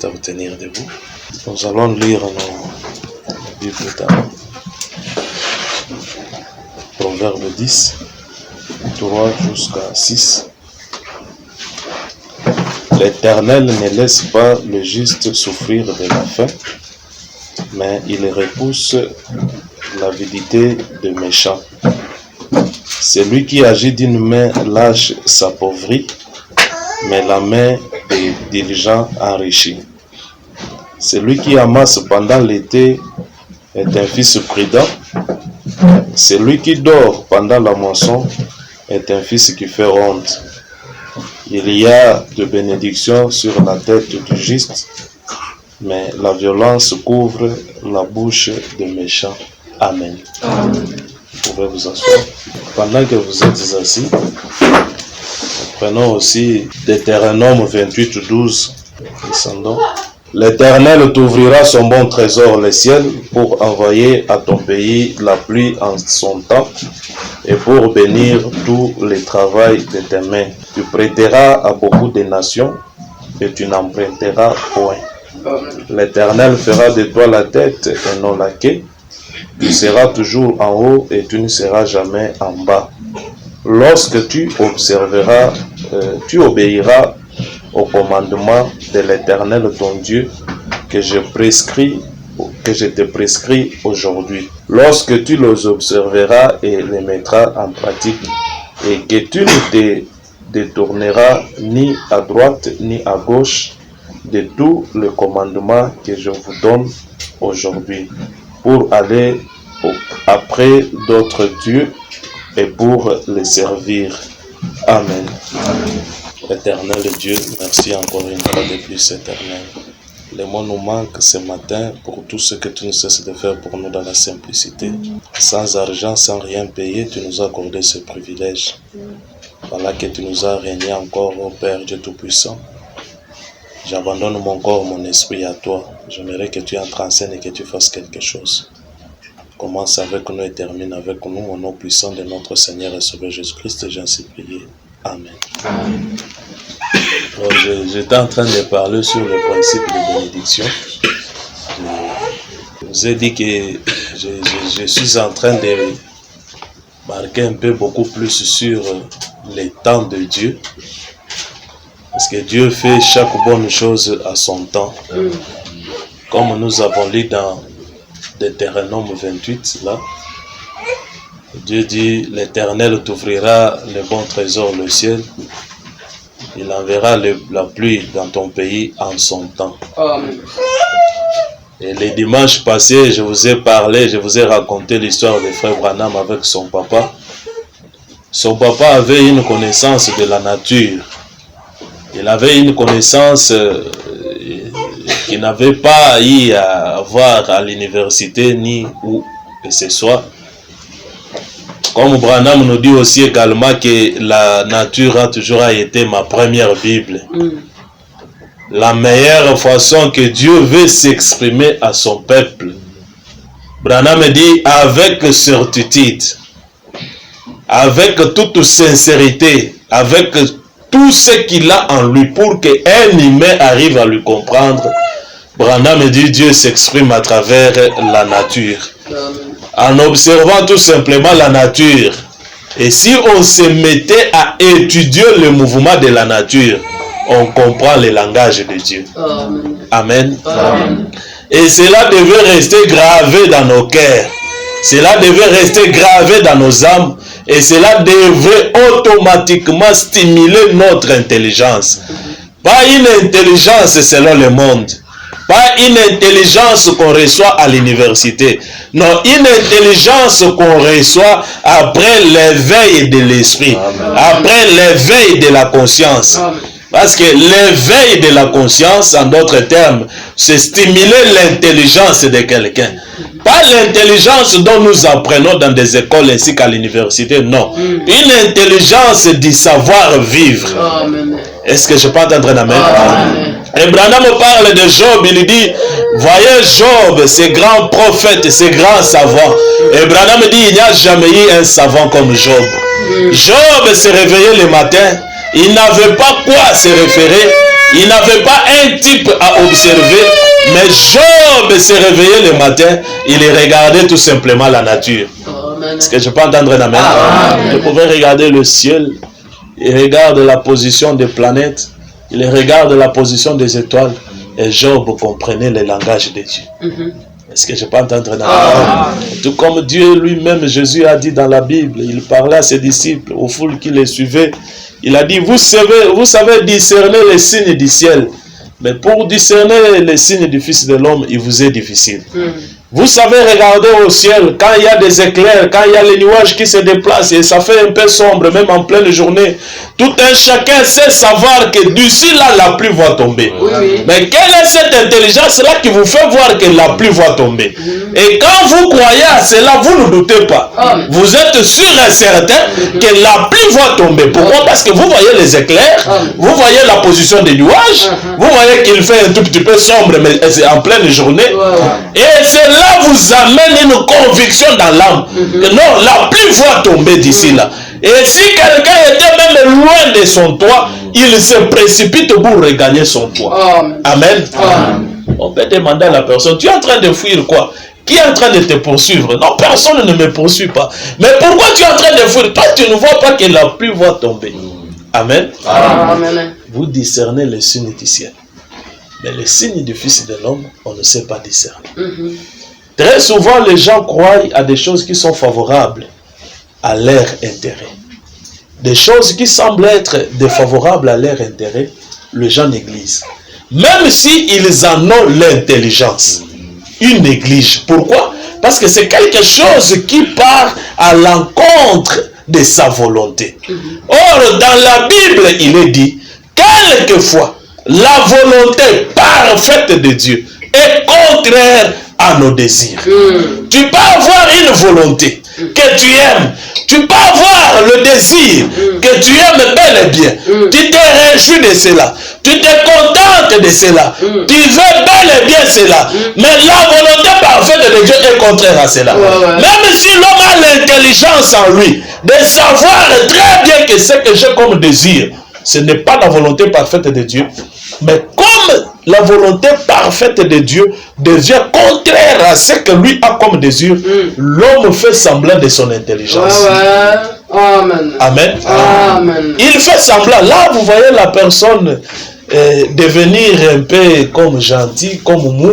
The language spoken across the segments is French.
invite à vous tenir debout. Nous allons lire nos Bibles d'abord. Proverbe 10, 3 jusqu'à 6. L'Éternel ne laisse pas le juste souffrir de la faim, mais il repousse l'avidité des méchants. Celui qui agit d'une main lâche s'appauvrit, mais la main des diligents enrichit. Celui qui amasse pendant l'été est un fils prudent. Celui qui dort pendant la moisson est un fils qui fait honte. Il y a de bénédictions sur la tête du juste, mais la violence couvre la bouche des méchants. Amen. Vous pouvez vous asseoir. Pendant que vous êtes assis, prenons aussi Deutéronome 28, 12. Descendons. L'Éternel t'ouvrira son bon trésor, le ciel, pour envoyer à ton pays la pluie en son temps et pour bénir tout le travail de tes mains. Tu prêteras à beaucoup de nations et tu n'emprunteras point. L'Éternel fera de toi la tête et non la queue. Tu seras toujours en haut et tu ne seras jamais en bas. Lorsque tu obéiras au commandement de l'Éternel ton Dieu que je te prescris aujourd'hui. Lorsque tu les observeras et les mettras en pratique, et que tu ne te détourneras ni à droite ni à gauche de tout le commandement que je vous donne aujourd'hui, pour aller après d'autres dieux et pour les servir. Amen. Éternel Dieu, merci encore une fois de plus, éternel. Les mots nous manquent ce matin pour tout ce que tu ne cesses de faire pour nous dans la simplicité. Sans argent, sans rien payer, tu nous as accordé ce privilège. Voilà que tu nous as régné encore, ô Père Dieu Tout-Puissant. J'abandonne mon corps, mon esprit à toi. J'aimerais que tu entres en scène et que tu fasses quelque chose. Commence avec nous et termine avec nous, au nom puissant de notre Seigneur et Sauveur Jésus-Christ, j'ai ainsi prié. Amen. J'étais en train de parler sur le principe de bénédiction. Je vous ai dit que je suis en train de marquer un peu beaucoup plus sur les temps de Dieu. Parce que Dieu fait chaque bonne chose à son temps. Comme nous avons lu dans Deutéronome 28, là, Dieu dit, l'Éternel t'ouvrira le bon trésor, le ciel. Il enverra la pluie dans ton pays en son temps. Amen. Et les dimanches passés, je vous ai parlé, je vous ai raconté l'histoire de frère Branham avec son papa. Son papa avait une connaissance de la nature. Il avait une connaissance qu'il n'avait pas eu à avoir à l'université ni où que ce soit. Comme Branham nous dit aussi également que la nature a toujours été ma première Bible. La meilleure façon que Dieu veut s'exprimer à son peuple. Branham dit avec certitude, avec toute sincérité, avec tout ce qu'il a en lui pour qu'un humain arrive à lui comprendre. Branham dit Dieu s'exprime à travers la nature. En observant tout simplement la nature. Et si on se mettait à étudier le mouvement de la nature, on comprend le langage de Dieu. Amen. Amen. Et cela devait rester gravé dans nos cœurs. Cela devait rester gravé dans nos âmes. Et cela devait automatiquement stimuler notre intelligence. Pas une intelligence selon le monde. Pas une intelligence qu'on reçoit à l'université. Non, une intelligence qu'on reçoit après l'éveil de l'esprit. Après l'éveil de la conscience. Parce que l'éveil de la conscience, en d'autres termes, c'est stimuler l'intelligence de quelqu'un. Pas l'intelligence dont nous apprenons dans des écoles ainsi qu'à l'université, non. Une intelligence du savoir-vivre. Est-ce que je peux entendre un amen? Et Branham parle de Job, il dit, voyez Job, ce grand prophète, ce grand savant. Et Branham dit, il n'y a jamais eu un savant comme Job. Job s'est réveillé le matin, il n'avait pas quoi se référer, Il n'avait pas un type à observer, mais Job se réveillait le matin, il regardait tout simplement la nature. Est-ce que je peux entendre un amen? Vous pouvez regarder le ciel, il regarde la position des planètes, il regarde la position des étoiles, et Job comprenait le langage de Dieu. Est-ce que je peux entendre un amen? Tout comme Dieu lui-même, Jésus a dit dans la Bible, il parlait à ses disciples, aux foules qui les suivaient, il a dit, vous savez discerner les signes du ciel, mais pour discerner les signes du Fils de l'homme, il vous est difficile. Vous savez regarder au ciel, quand il y a des éclairs, quand il y a les nuages qui se déplacent, et ça fait un peu sombre, même en pleine journée. Tout un chacun sait savoir que d'ici là, la pluie va tomber. Mais quelle est cette intelligence-là qui vous fait voir que la pluie va tomber? Et quand vous croyez à cela, vous ne doutez pas. Vous êtes sûr et certain que la pluie va tomber. Pourquoi? Parce que vous voyez les éclairs, vous voyez la position des nuages, vous voyez qu'il fait un tout petit peu sombre, mais c'est en pleine journée. Et c'est là vous amène une conviction dans l'âme que non, la pluie va tomber d'ici là. Et si quelqu'un était même loin de son toit, il se précipite pour regagner son toit. Amen. On peut demander à la personne, tu es en train de fuir quoi? Qui est en train de te poursuivre? Non, personne ne me poursuit pas. Mais pourquoi tu es en train de fuir? Toi, tu ne vois pas que la pluie va tomber. Amen. Vous discernez les signes du ciel. Mais les signes du Fils de l'homme, on ne sait pas discerner. Très souvent, les gens croient à des choses qui sont favorables à leur intérêt. Des choses qui semblent être défavorables à leur intérêt, les gens négligent. Même s'ils en ont l'intelligence, ils négligent. Pourquoi? Parce que c'est quelque chose qui part à l'encontre de sa volonté. Or, dans la Bible, il est dit, quelquefois, la volonté parfaite de Dieu est contraire à nos désirs. Tu peux avoir une volonté que tu aimes. Tu peux avoir le désir que tu aimes bel et bien. Tu te réjouis de cela. Tu te contentes de cela. Tu veux bel et bien cela. Mais la volonté parfaite de Dieu est contraire à cela. Même si l'homme a l'intelligence en lui de savoir très bien que ce que j'ai comme désir, ce n'est pas la volonté parfaite de Dieu. Mais comme la volonté parfaite de Dieu devient contraire à ce que lui a comme désir, l'homme fait semblant de son intelligence. Amen. Amen. Il fait semblant. Là, vous voyez la personne devenir un peu comme gentil, comme mou,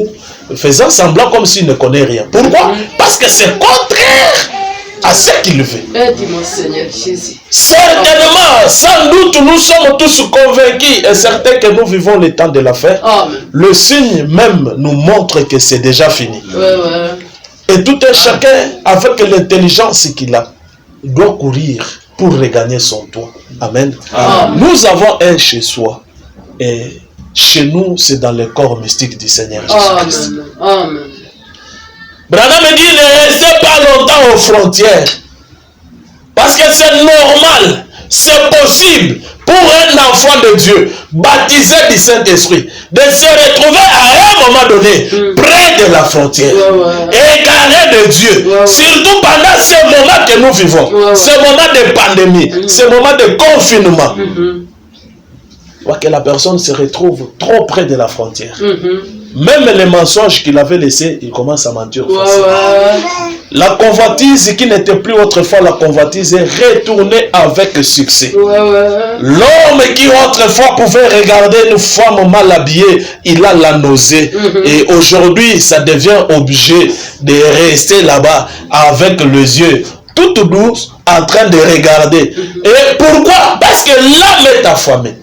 faisant semblant comme s'il ne connaît rien. Pourquoi? Parce que c'est contraire à ce qu'il veut. Aide-moi, Seigneur Jésus. Certainement, sans doute, nous sommes tous convaincus et certains que nous vivons le temps de la fin. Le signe même nous montre que c'est déjà fini. Et tout un chacun, avec l'intelligence qu'il a, doit courir pour regagner son toit. Amen. Nous avons un chez soi. Et chez nous, c'est dans le corps mystique du Seigneur Jésus-Christ. Amen. Branham me dit, ne restez pas longtemps aux frontières. Parce que c'est normal, c'est possible pour un enfant de Dieu, baptisé du Saint-Esprit, de se retrouver à un moment donné, près de la frontière, égaré de Dieu. Surtout pendant ce moment que nous vivons, ce moment de pandémie, ce moment de confinement. Que la personne se retrouve trop près de la frontière. Même les mensonges qu'il avait laissés, il commence à mentir. La convoitise qui n'était plus autrefois la convoitise est retournée avec succès. L'homme qui autrefois pouvait regarder une femme mal habillée, il a la nausée. Et aujourd'hui, ça devient obligé de rester là-bas avec les yeux tout douce, en train de regarder. Et pourquoi? Parce que l'âme est affamée.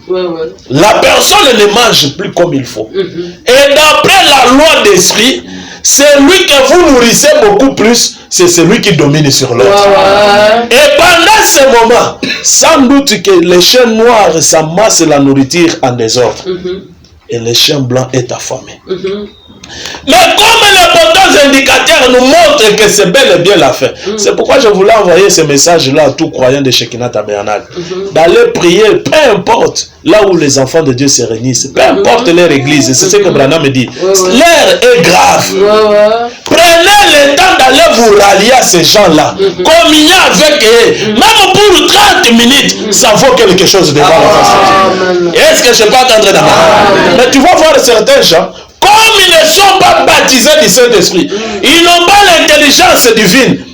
La personne ne mange plus comme il faut. Et d'après la loi d'esprit, celui que vous nourrissez beaucoup plus, c'est celui qui domine sur l'autre. Et pendant ce moment, sans doute que les chiens noirs s'amassent la nourriture en désordre. Et le chien blanc est affamé. Mais comme les poteaux indicateurs nous montrent que c'est bel et bien la fin, c'est pourquoi je voulais envoyer ce message-là à tout croyant de Shekinah Tabernacle. D'aller prier, peu importe là où les enfants de Dieu se réunissent, peu importe leur église, c'est ce que Branham me dit. L'heure est grave. Prenez le temps d'aller vous rallier à ces gens-là. Communier avec eux. Même pour 30 minutes, ça vaut quelque chose devant la face de Dieu. Est-ce que je peux attendre d'abord? Mais tu vas voir certains gens, comme ils ne sont pas baptisés du Saint-Esprit, ils n'ont pas l'intelligence divine.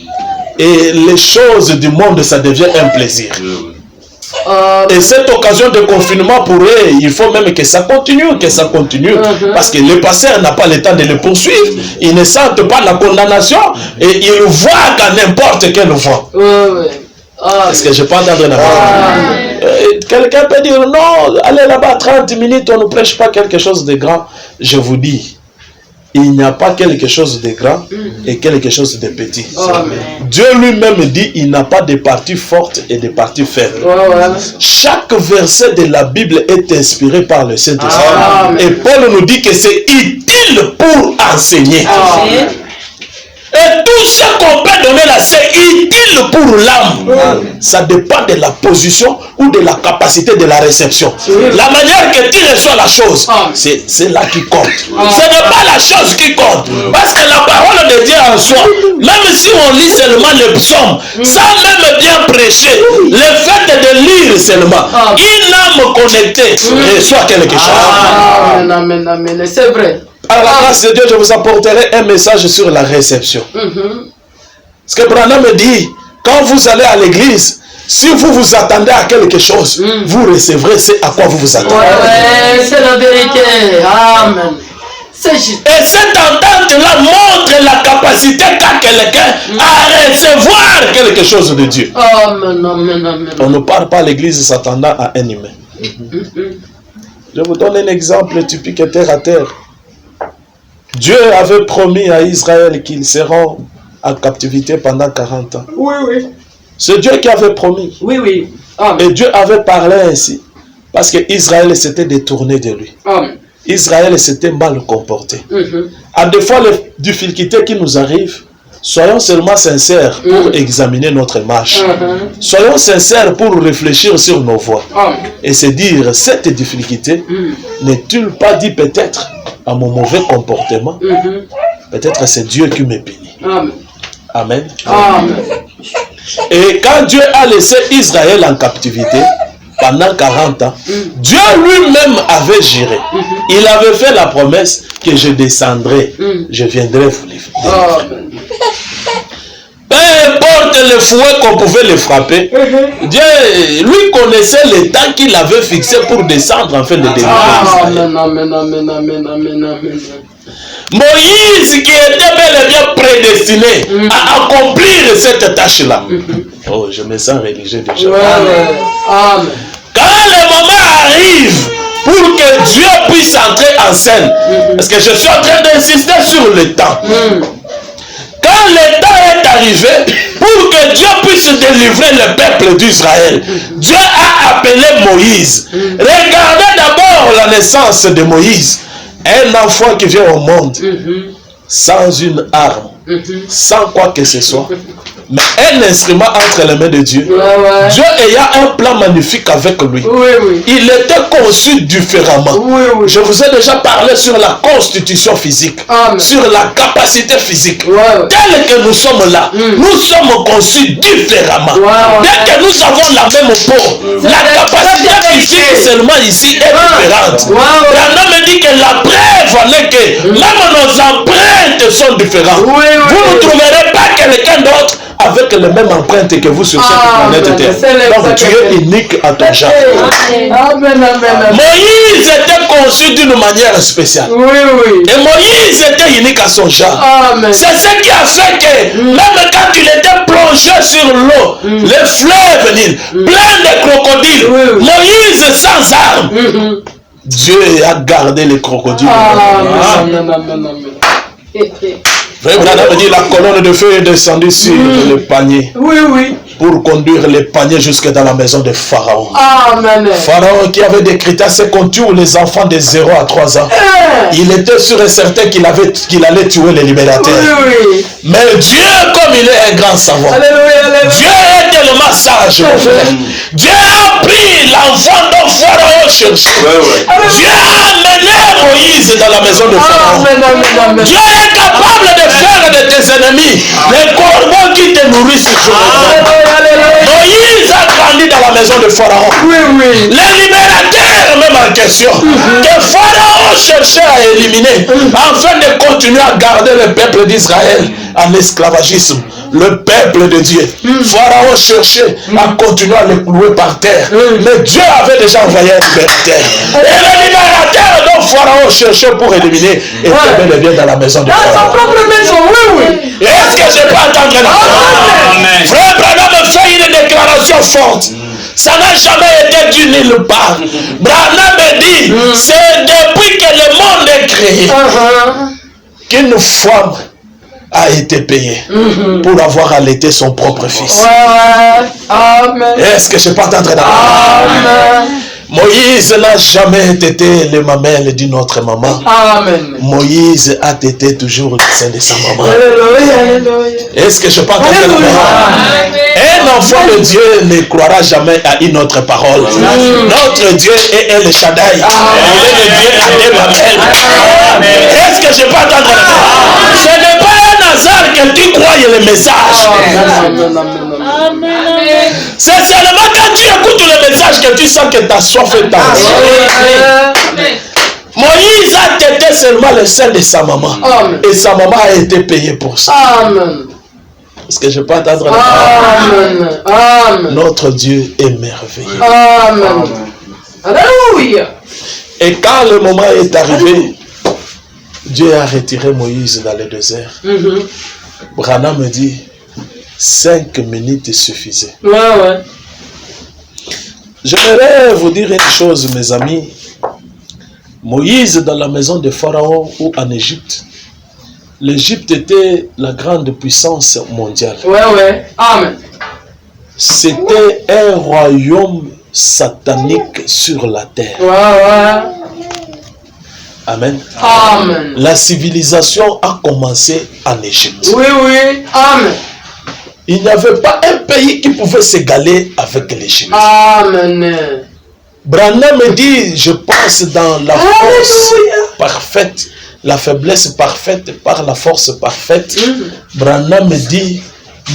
Et les choses du monde, ça devient un plaisir. Et cette occasion de confinement pour eux, il faut même que ça continue, parce que le pasteur n'a pas le temps de le poursuivre, ils ne sentent pas la condamnation et ils voient qu'à n'importe quelle voie. Est-ce que je peux entendre la parole? Quelqu'un peut dire non, allez là-bas 30 minutes, on ne prêche pas quelque chose de grand. Je vous dis, il n'y a pas quelque chose de grand et quelque chose de petit. Dieu lui-même dit il n'a pas de parties fortes et de parties faibles. Chaque verset de la Bible est inspiré par le Saint-Esprit. Et Paul nous dit que c'est utile pour enseigner. Et tout ce qu'on peut donner là, c'est utile pour l'âme. Ça dépend de la position ou de la capacité de la réception. La manière que tu reçois la chose, c'est là qui compte. Ce n'est pas la chose qui compte. Parce que la parole de Dieu en soi, même si on lit seulement les psaumes, sans même bien prêcher, le fait de lire seulement, une âme connectée reçoit quelque chose. Amen, amen, c'est vrai. Par la grâce de Dieu, je vous apporterai un message sur la réception. Ce que Branham me dit, quand vous allez à l'église, si vous vous attendez à quelque chose, vous recevrez ce à quoi vous vous attendez. C'est la vérité. Amen. C'est juste. Et cette entente-là montre la capacité qu'a quelqu'un à recevoir quelque chose de Dieu. Amen, amen, amen. On ne parle pas à l'église s'attendant à un humain. Je vous donne un exemple typique terre à terre. Dieu avait promis à Israël qu'ils seront en captivité pendant 40 ans. Oui. C'est Dieu qui avait promis. Oui. Amen. Et Dieu avait parlé ainsi. Parce que Israël s'était détourné de lui. Amen. Israël s'était mal comporté. À des fois, les difficultés qui nous arrivent, soyons seulement sincères pour examiner notre marche. Soyons sincères pour réfléchir sur nos voies. Et se dire, cette difficulté n'est-il pas dit peut-être à mon mauvais comportement? Peut-être c'est Dieu qui me bénit. Amen. Et quand Dieu a laissé Israël en captivité pendant 40 ans, Dieu lui-même avait juré. Il avait fait la promesse que je descendrai, je viendrai vous livrer. Peu importe le fouet qu'on pouvait le frapper, Dieu lui connaissait le temps qu'il avait fixé pour descendre afin de délivrer Israël. Amen. Moïse qui était bel et bien prédestiné à accomplir cette tâche-là. Oh, je me sens religieux déjà. Amen. Quand le moment arrive pour que Dieu puisse entrer en scène, parce que je suis en train d'insister sur le temps. Quand le temps est arrivé pour que Dieu puisse délivrer le peuple d'Israël, Dieu a appelé Moïse. Regardez d'abord la naissance de Moïse. Un enfant qui vient au monde sans une arme, sans quoi que ce soit, mais un instrument entre les mains de Dieu. Dieu ayant un plan magnifique avec lui. Il était conçu différemment. Je vous ai déjà parlé sur la constitution physique, sur la capacité physique. Tel que nous sommes là, nous sommes conçus différemment. Dès que nous avons la même peau, la capacité physique seulement ici est différente. Branham me dit que la preuve en est que même nos empreintes sont différentes. Vous ne trouverez pas quelqu'un d'autre avec les mêmes empreintes que vous sur cette planète Terre. Donc tu es unique à ton genre. Moïse était conçu d'une manière spéciale. Et Moïse était unique à son genre. C'est ce qui a fait que même quand il était plongé sur l'eau, le fleuve Nil, plein de crocodiles, Moïse sans armes, Dieu a gardé les crocodiles. Frère Branham dit la colonne de feu est descendue sur le panier. Oui, oui. Pour conduire les paniers jusque dans la maison de Pharaon. Amen. Pharaon qui avait des critères, c'est qu'on tue les enfants de 0 à 3 ans. Il était sûr et certain qu'il allait tuer les libérateurs. Oui, oui. Mais Dieu, comme il est un grand savant, Dieu est tellement sage, mon frère. Dieu a pris l'enfant dont Pharaon cherchait. Dieu a amené Moïse dans la maison de Pharaon. Amen. Dieu est capable de faire de tes ennemis les corbeaux qui te nourrissent sur le monde. Moïse a grandi dans la maison de Pharaon. Oui, oui. Les libérateurs, même en question, que Pharaon cherchait à éliminer, afin de continuer à garder le peuple d'Israël en esclavagisme. Le peuple de Dieu. Pharaon cherchait à continuer à les clouer par terre. Mais Dieu avait déjà envoyé un libérateur. Et le libérateur dont Pharaon cherchait pour éliminer était bel et bien dans la maison de Pharaon. Dans sa propre maison, oui, oui. Et est-ce que je peux entendre la Frère Branham fait une déclaration forte. Ça n'a jamais été dit nulle part. Branham dit, c'est depuis que le monde est créé qu'une femme a été payée pour avoir allaité son propre fils. Amen. Est-ce que je peux entendre la Amen. Moïse n'a jamais été le mamelle d'une autre maman. Amen. Moïse a été toujours le sein de sa maman. Alléluia. Est-ce que je peux entendre la parole? Un enfant de Dieu ne croira jamais à une autre parole. Notre Dieu est El Shaddai. Il est le Dieu à des mamelles. Est-ce que je peux entendre la parole? Ce n'est pas un hasard que tu crois le message. Amen. C'est seulement quand tu écoutes le message que tu sens que ta soif est tendue. Moïse a été seulement le sein de sa maman. Amen. Et sa maman a été payée pour ça. Amen. Est-ce que je peux entendre la parole? Amen. Notre Dieu est merveilleux. Amen. Alléluia. Et quand le moment est arrivé, Dieu a retiré Moïse dans le désert. Branham me dit, 5 minutes suffisaient. Ouais. J'aimerais vous dire une chose, mes amis. Moïse dans la maison de Pharaon ou en Égypte, l'Égypte était la grande puissance mondiale. Ouais. Amen. C'était un royaume satanique sur la terre. Ouais. Amen. Amen. La civilisation a commencé en Égypte. Oui. Amen. Il n'y avait pas un pays qui pouvait s'égaler avec l'Égypte. Amen. Branham me dit, je pense dans la force parfaite, la faiblesse parfaite par la force parfaite. Branham me dit,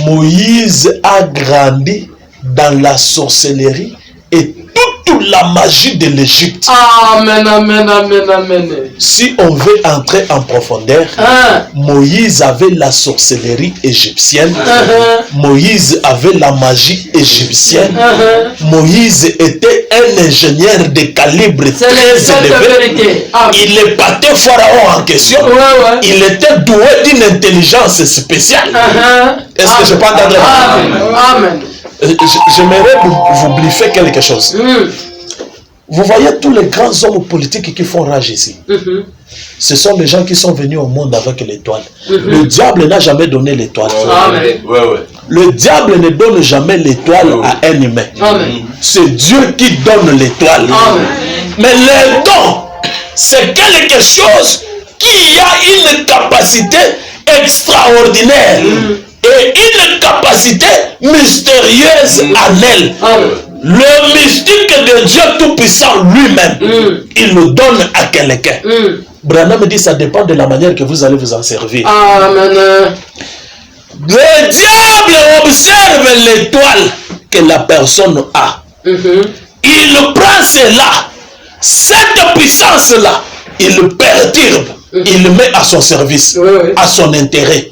Moïse a grandi dans la sorcellerie et toute la magie de l'Égypte. Amen. Si on veut entrer en profondeur, Moïse avait la sorcellerie égyptienne. Moïse avait la magie égyptienne. Moïse était un ingénieur de calibre très élevé. Il épatait Pharaon en question. Il était doué d'une intelligence spéciale. Est-ce que je peux entendre? Amen. J'aimerais vous bluffer quelque chose. Vous voyez tous les grands hommes politiques qui font rage ici. Ce sont les gens qui sont venus au monde avec l'étoile. Le diable n'a jamais donné l'étoile. Le diable ne donne jamais l'étoile à un humain. C'est Dieu qui donne l'étoile. Mais le don, c'est quelque chose qui a une capacité extraordinaire et une capacité mystérieuse en elle. Le mystique de Dieu Tout-Puissant lui-même, il le donne à quelqu'un. Branham me dit, ça dépend de la manière que vous allez vous en servir. Amen. Le diable observe l'étoile que la personne a. Il prend cela, cette puissance-là, il le perturbe. Il le met à son service, à son intérêt.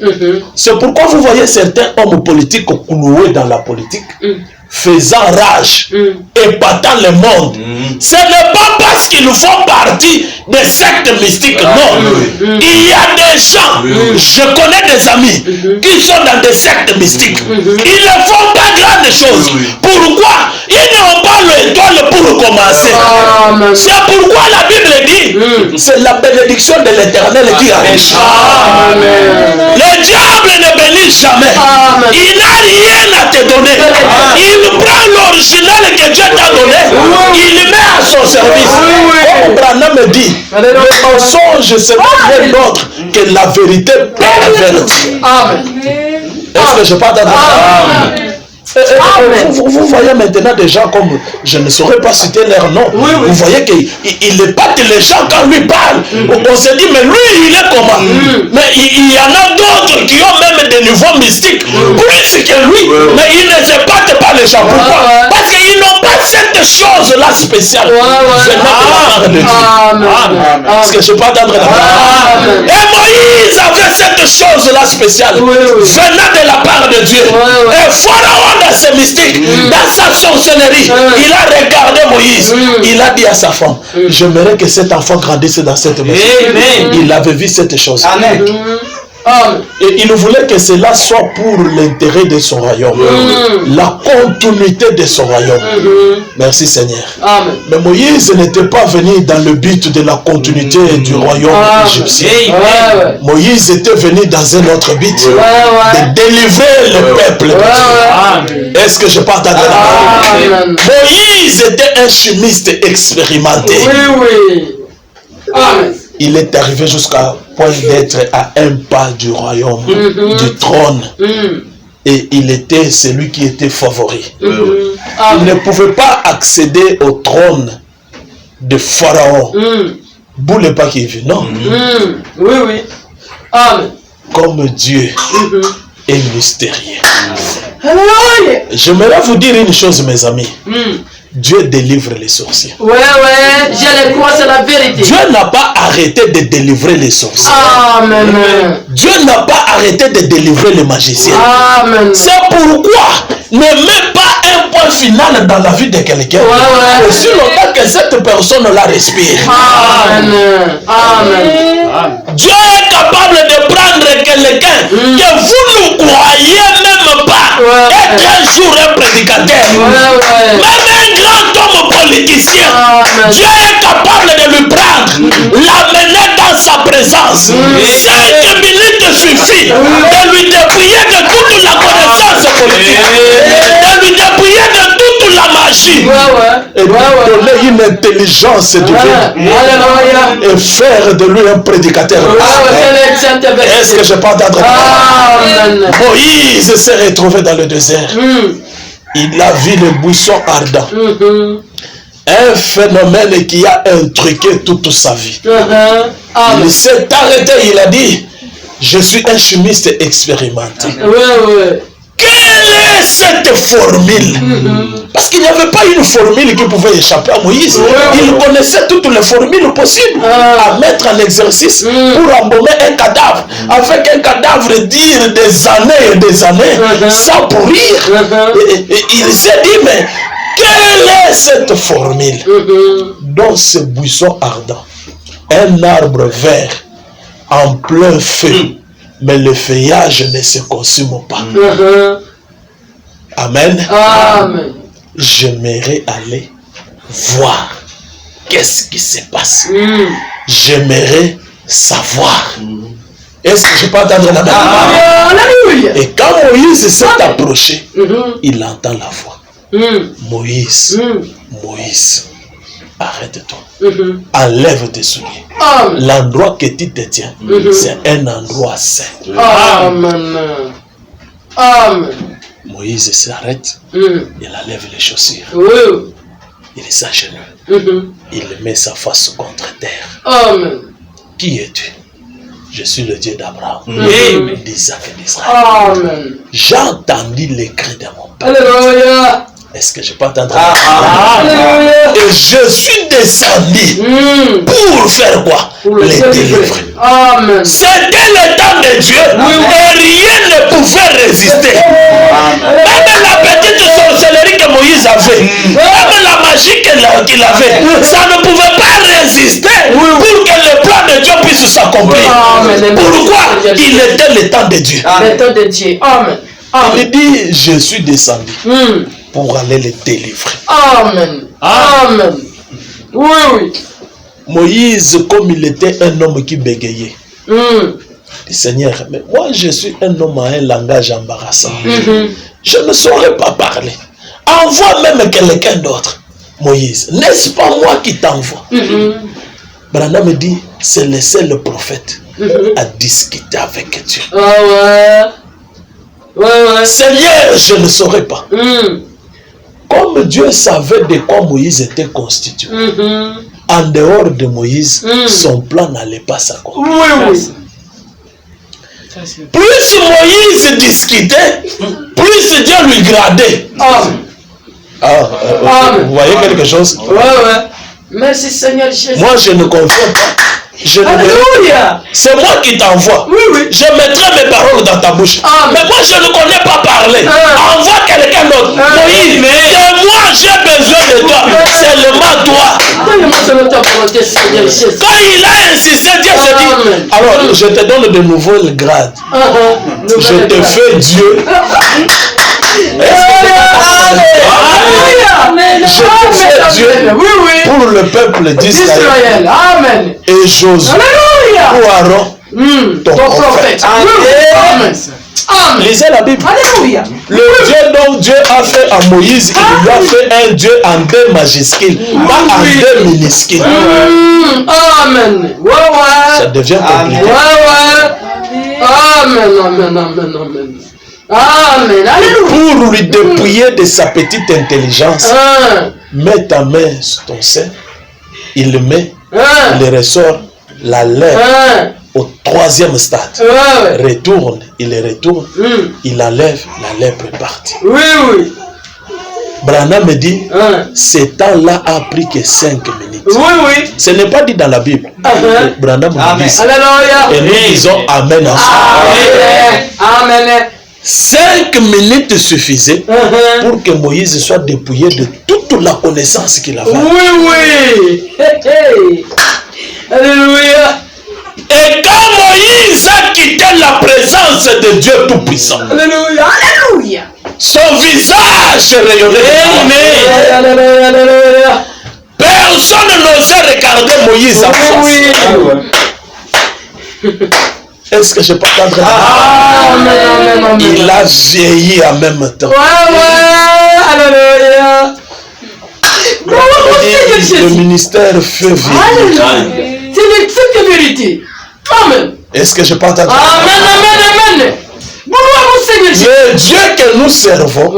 C'est pourquoi vous voyez certains hommes politiques cloués dans la politique, faisant rage, épatant le monde. Ce n'est pas parce qu'ils font partie des sectes mystiques, non. Il y a des gens, je connais des amis, qui sont dans des sectes mystiques. Ils ne font pas grandes choses. Pourquoi? Ils n'ont pas l'étoile pour commencer. Amen. C'est pourquoi la Bible dit, c'est la bénédiction de l'Éternel qui arrive. Amen. Le diable ne bénit jamais. Amen. Il n'a rien à te donner. Il prend l'original que Dieu t'a donné, il le met à son service. Comme Branham me dit, le mensonge c'est rien d'autre que la vérité pervertie. Amen. Est-ce que je parle d'Abraham? Vous voyez maintenant des gens comme, je ne saurais pas citer leur nom, vous voyez qu'il épate les gens quand lui parle. On se dit, mais lui, il est comment? Mais il y en a d'autres qui ont même des niveaux mystiques, plus que lui, mais ils ne s'épatent pas les gens. Pourquoi? Parce qu'ils n'ont pas cette chose-là spéciale venant de la part de Dieu. Est-ce que je parle d'Abraham? Et Moïse avait cette chose-là spéciale venant de la part de Dieu. Et Pharaon, dans ses mystiques, dans sa sorcellerie, il a regardé Moïse. Il a dit à sa femme, j'aimerais que cet enfant grandisse dans cette maison. Il avait vu cette chose. Amen. Et il voulait que cela soit pour l'intérêt de son royaume, la continuité de son royaume. Merci Seigneur. Amen. Mais Moïse n'était pas venu dans le but de la continuité du royaume égyptien. Moïse était venu dans un autre but, de délivrer le peuple de Dieu. Est-ce que je partage la parole? Moïse était un chimiste expérimenté. Amen. Il est arrivé jusqu'à point d'être à un pas du royaume, du trône. Et il était celui qui était favori. Il ne pouvait pas accéder au trône de Pharaon. Boule pas qui vit, non. Amen. Comme Dieu est mystérieux. Alléluia. J'aimerais vous dire une chose, mes amis. Dieu délivre les sorciers. Je le crois, c'est la vérité. Dieu n'a pas arrêté de délivrer les sorciers. Amen. Dieu n'a pas arrêté de délivrer les magiciens. Amen. C'est pourquoi ne mets pas un point final dans la vie de quelqu'un. Aussi longtemps que cette personne la respire. Amen. Amen. Dieu est capable de prendre quelqu'un que vous ne croyez même pas être un jour un prédicateur. Même un grand homme politicien, Dieu est capable de lui prendre, l'amener dans sa présence. 5 minutes suffit de lui dépouiller de toute la connaissance politique, de lui dépouiller de toute la magie, et lui donner une intelligence divine et faire de lui un prédicateur. Est-ce que je parle d'Adrien? Moïse s'est retrouvé dans le désert. Il a vu le buisson ardent. Un phénomène qui a intriqué toute sa vie. Il s'est arrêté, il a dit, je suis un chimiste expérimenté. Quelle est cette formule? Parce qu'il n'y avait pas une formule qui pouvait échapper à Moïse. Il connaissait toutes les formules possibles à mettre en exercice pour embaumer un cadavre. Afin qu'un cadavre dure des années et des années sans pourrir. Et il s'est dit, mais quelle est cette formule? Dans ce buisson ardent, un arbre vert en plein feu, mais le feuillage ne se consume pas. Amen. Amen. J'aimerais aller voir qu'est-ce qui se passe. J'aimerais savoir. Est-ce que je peux entendre la main? Et quand Moïse s'est approché, il entend la voix. Moïse, Moïse, arrête-toi. Enlève tes souliers. L'endroit que tu te tiens, c'est un endroit saint. Amen. Amen. Moïse s'arrête, il enlève les chaussures. Il s'agenouille. Il met sa face contre terre. Amen. Qui es-tu? Je suis le Dieu d'Abraham, d'Isaac et d'Israël. Amen. J'ai entendu les cris de mon père. Alléluia. Est-ce que je peux entendre? Alléluia. Et je suis descendu pour faire quoi? Les délivrer. Amen. C'était le temps de Dieu et rien ne pouvait résister. Même la petite sorcellerie que Moïse avait, même la magie qu'il avait, ça ne pouvait pas résister pour que le plan de Dieu puisse s'accomplir. Pourquoi? Il était le temps de Dieu. Le temps de Dieu. Amen. Il dit, je suis descendu pour aller les délivrer. Amen. Amen. Oui, oui. Moïse, comme il était un homme qui bégayait, dit Seigneur, mais moi je suis un homme à un langage embarrassant. Je ne saurais pas parler. Envoie même quelqu'un d'autre. Moïse, n'est-ce pas moi qui t'envoie? Branham me dit, c'est le seul prophète à discuter avec Dieu. Seigneur, je ne saurais pas. Comme Dieu savait de quoi Moïse était constitué, en dehors de Moïse, son plan n'allait pas s'accomplir. Plus Moïse discutait, plus Dieu lui gradait. Vous voyez quelque chose? Merci Seigneur Jésus. Moi je ne conviens pas. C'est moi qui t'envoie. Je mettrai mes paroles dans ta bouche. Mais moi je ne connais pas parler. Envoie quelqu'un d'autre. Moïse, c'est moi j'ai besoin de toi. Seulement toi. Quand il a insisté, Dieu se dit, alors je te donne de nouvelles grades. Je te fais Dieu. Je te fais Dieu pour le peuple d'Israël. Et Josué pour Aaron, ton prophète. Lisez la Bible. Alléluia. Le Dieu dont Dieu a fait à Moïse, il lui a fait un Dieu en 2 majuscules, pas en 2 minuscules. Amen. Ça devient compliqué. Amen. Alléluia. Pour lui dépouiller de sa petite intelligence, mets ta main sur ton sein, il le met, il ressort la lèvre au 3e stade. Retourne, il retourne, il enlève, la lèvre est partie. Branham me dit, ce temps-là a pris que 5 minutes. Ce n'est pas dit dans la Bible. Branham me dit ça. Et nous disons Amen ensemble. Amen. 5 minutes suffisaient pour que Moïse soit dépouillé de toute la connaissance qu'il avait. Alléluia. Et quand Moïse a quitté la présence de Dieu Tout-Puissant, Alléluia. son visage rayonnait. Personne n'osait regarder Moïse en face. Est-ce que je peux entendre? Il a vieilli en même temps. Alléluia. Le ministère fait vieillir. C'est la vérité. Amen. Est-ce que je peux entendre? Amen. Le Dieu que nous servons,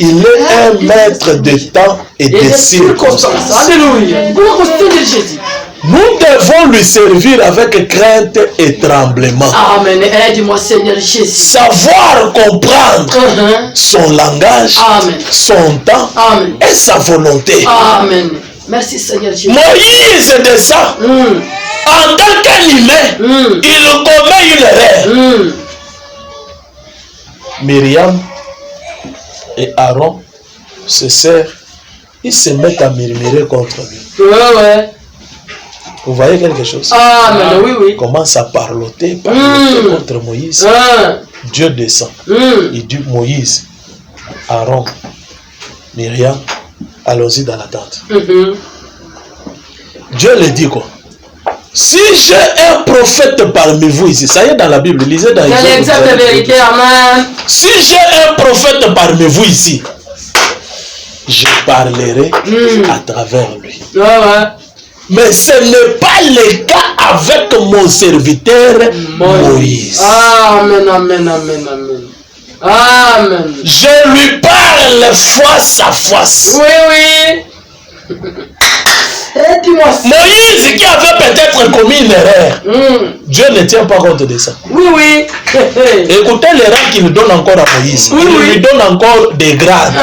il est un maître de temps et de circonstances. Alléluia. Nous devons lui servir avec crainte et tremblement. Amen. Aide-moi, Seigneur Jésus. Savoir comprendre son langage, son temps et sa volonté. Amen. Merci, Seigneur Jésus. Moïse descend. En tant qu'animé, il commet une erreur. Myriam et Aaron se serrent. Ils se mettent à murmurer contre lui. Vous voyez quelque chose? Amen. Il commence à parloter contre Moïse. Dieu descend. Il dit Moïse, Aaron, Myriam, allons-y dans la tente. Dieu le dit quoi? Si j'ai un prophète parmi vous ici, ça y est dans la Bible, lisez dans la vérité, amen. Si j'ai un prophète parmi vous ici, je parlerai à travers lui. Mais ce n'est pas le cas avec mon serviteur Moïse. Amen. Je lui parle face à face. Moïse qui avait peut-être commis une erreur, Dieu ne tient pas compte de ça. Écoutez les rangs qu'il donne encore à Moïse. Il lui donne encore des grades.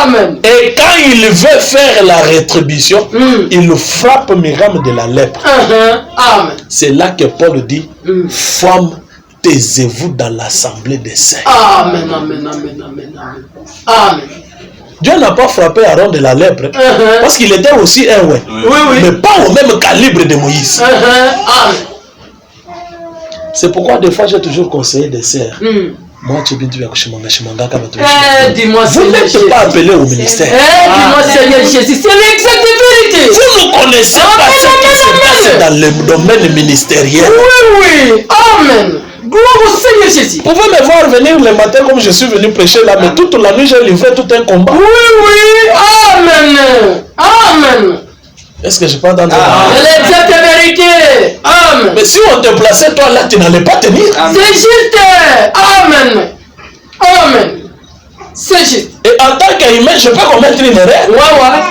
Amen. Et quand il veut faire la rétribution, il frappe Myriam de la lèpre. Amen. C'est là que Paul dit, femme, taisez-vous dans l'assemblée des saints. Amen. Dieu n'a pas frappé Aaron de la lèpre parce qu'il était aussi un mais pas au même calibre de Moïse. C'est pourquoi des fois j'ai toujours conseillé des sœurs. Moi, tu dis-moi, vous n'êtes pas appelé au ministère. Dis-moi, Seigneur Jésus, c'est l'exacte Vous ne connaissez pas ce qui se passe dans le domaine ministériel. Oui. Amen. Gloire au Seigneur Jésus. Vous pouvez me voir venir le matin comme je suis venu prêcher là, mais toute la nuit j'ai livré tout un combat. Oui. Amen. Est-ce que je peux entendre? C'est l'exacte vérité. Amen. Mais si on te plaçait toi là, tu n'allais pas tenir. C'est juste. Amen. C'est juste. Et en tant qu'humain, je peux commettre une erreur. Ouais.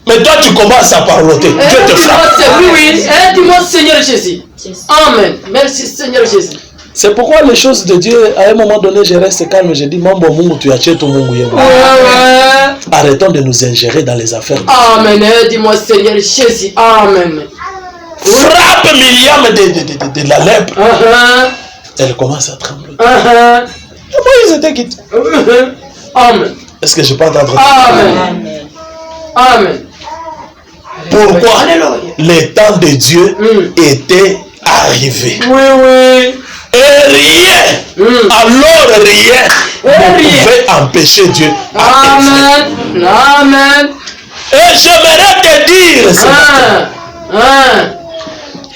Mais toi, tu commences à parloter. Dieu te frappe. Oui. Aide-moi, Seigneur Jésus. Amen. Merci, Seigneur Jésus. C'est pourquoi les choses de Dieu, à un moment donné, je reste calme. Je dis, Mambo Mungu, tu as tué ton Mungu. Arrêtons de nous ingérer dans les affaires. Amen. Aide-moi, Seigneur Jésus. Amen. Frappe Myriam de la lèpre. Elle commence à trembler. Et Moïse était quitte. Amen. Est-ce que je peux entendre? Amen. Pourquoi le temps de Dieu était arrivé? Oui. Et rien, alors rien ne pouvait empêcher Dieu. Amen. Et j'aimerais te dire ce matin,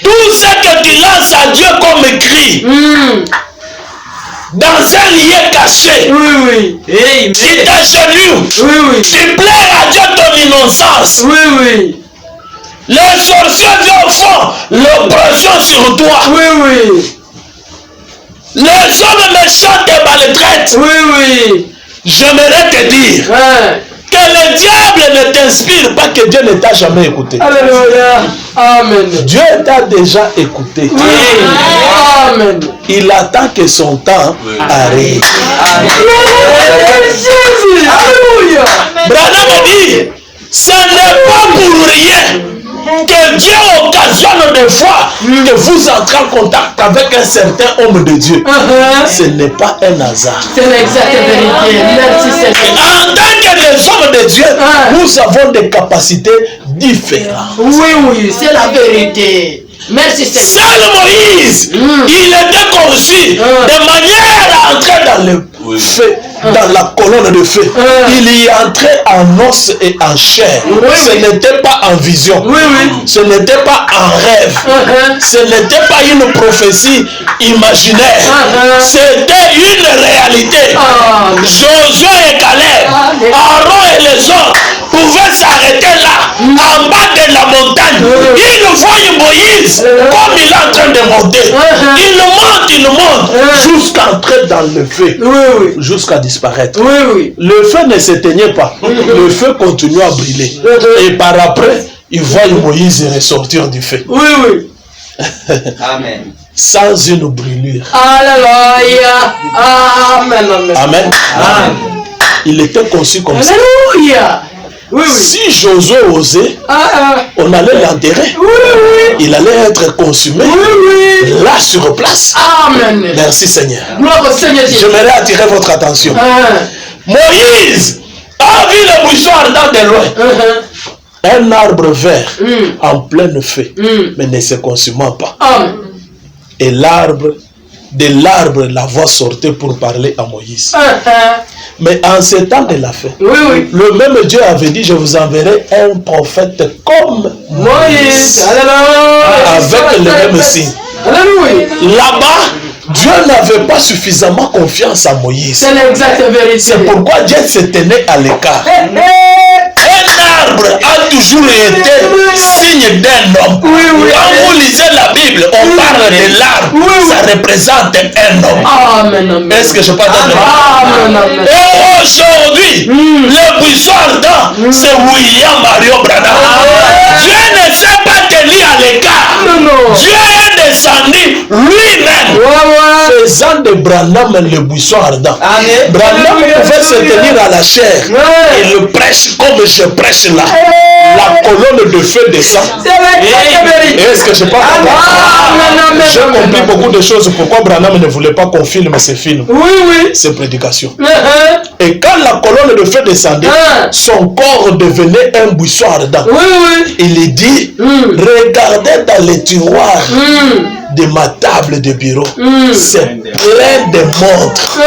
tout ce que tu lances à Dieu comme cri, dans un lieu caché, Oui. tu t'agenouilles, tu plains à Dieu ton innocence. Oui. Les sorciers font l'oppression sur toi. Oui. Les hommes méchants te maltraitent. Oui. J'aimerais te dire que le diable ne t'inspire pas, que Dieu ne t'a jamais écouté. Alléluia. Amen. Dieu t'a déjà écouté. Amen. Il attend que son temps arrive. Jésus. Alléluia. Branham dit, ce n'est pas pour rien que Dieu occasionne des fois que vous entrez en contact avec un certain homme de Dieu. Ce n'est pas un hasard. C'est l'exacte vérité. Merci Seigneur. En tant que des hommes de Dieu, nous avons des capacités différentes. Oui, c'est la vérité. Merci Seigneur. Seul Moïse, il était conçu de manière à entrer dans le feu, dans la colonne de feu. Il y entrait en os et en chair. Ce n'était pas en vision. Ce n'était pas en rêve. Ce n'était pas une prophétie imaginaire. C'était une réalité. Josué et Caleb, Aaron et les autres pouvaient s'arrêter là, en bas de la montagne. Ils voient Moïse comme il est en train de monter. Il monte jusqu'à entrer dans le feu, jusqu'à disparaître. Le feu ne s'éteignait pas. Le feu continuait à brûler. Et par après, il voit Moïse ressortir du feu. Amen. Sans une brûlure. Alléluia. Amen. Amen. Il était conçu comme ça. Alléluia. Si Josué osait, on allait l'enterrer. Il allait être consumé. Là sur place. Amen. Merci Seigneur. Gloire au Seigneur. J'aimerais attirer votre attention. Moïse a vu le buisson ardent de loin. Un arbre vert en plein feu, mais ne se consumant pas. Et de l'arbre, la voix sortait pour parler à Moïse. Mais en ce temps de la fin, le même Dieu avait dit, je vous enverrai un prophète comme Moïse. avec le même signe. Là-bas, Dieu n'avait pas suffisamment confiance en Moïse. C'est l'exacte vérité. C'est pourquoi Dieu se tenait à l'écart. Un arbre a toujours été signe d'un homme. Quand vous lisez la Bible, on parle de l'arbre. Ça représente un homme. Amen. Est-ce que je parle de Et aujourd'hui, le buisson ardent, c'est William Mario Branham. Dieu ne s'est pas tenu à l'écart. Dieu est descendu lui-même. Faisant de Branham le buisson ardent. Branham pouvait se tenir à la chair. Il prêche comme je prêche là. La colonne de feu descend. Est-ce que je parle? J'ai compris beaucoup de choses. Pourquoi Branham ne voulait pas qu'on filme ses films, ses prédications. Et quand la colonne de feu descendait, son corps devenait un buisson ardent. Il dit, regardez dans les tiroirs de ma table de bureau, c'est plein de montres.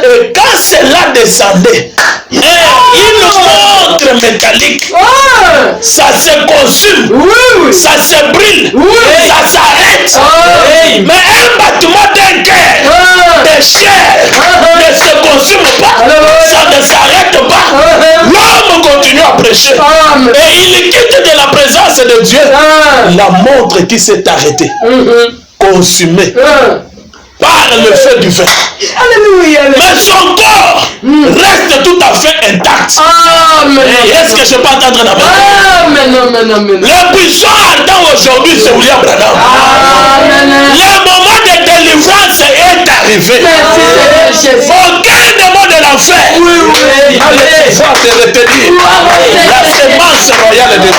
Et quand cela descendait, une montre métallique ça se consume, ça se brûle, ça s'arrête. Mais un bâtiment d'un cœur, de chair, ne se consume pas, ça ne s'arrête pas. L'homme continue à prêcher et il quitte de la présence de Dieu la montre qui s'est arrêtée, consumée par le feu du vin. Mais son corps reste tout à fait intact. Est-ce que je peux entendre la main? Le puissant ardent aujourd'hui, c'est William Branham. Le moment de délivrance est arrivé. Aucun démon de l'enfer va te retenir la sémence royale de Dieu.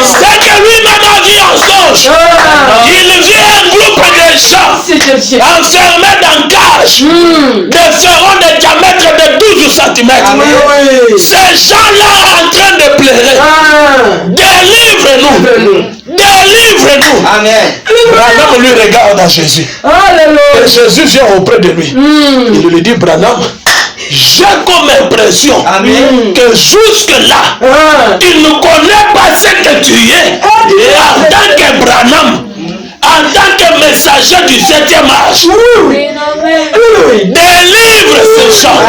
C'est que lui-même a vu en songe. Il vit un groupe de gens enfermés dans cage de ferrons de diamètre de 12 cm. Ces gens-là en train de pleurer. Délivre-nous. Délivre-nous. Amen. Branham lui regarde à Jésus. Et Jésus vient auprès de lui. Il lui dit, Branham, j'ai comme impression que jusque-là, tu ne connais pas ce que tu es en tant que Branham, en tant que messager du 7e âge. Délivre ces gens.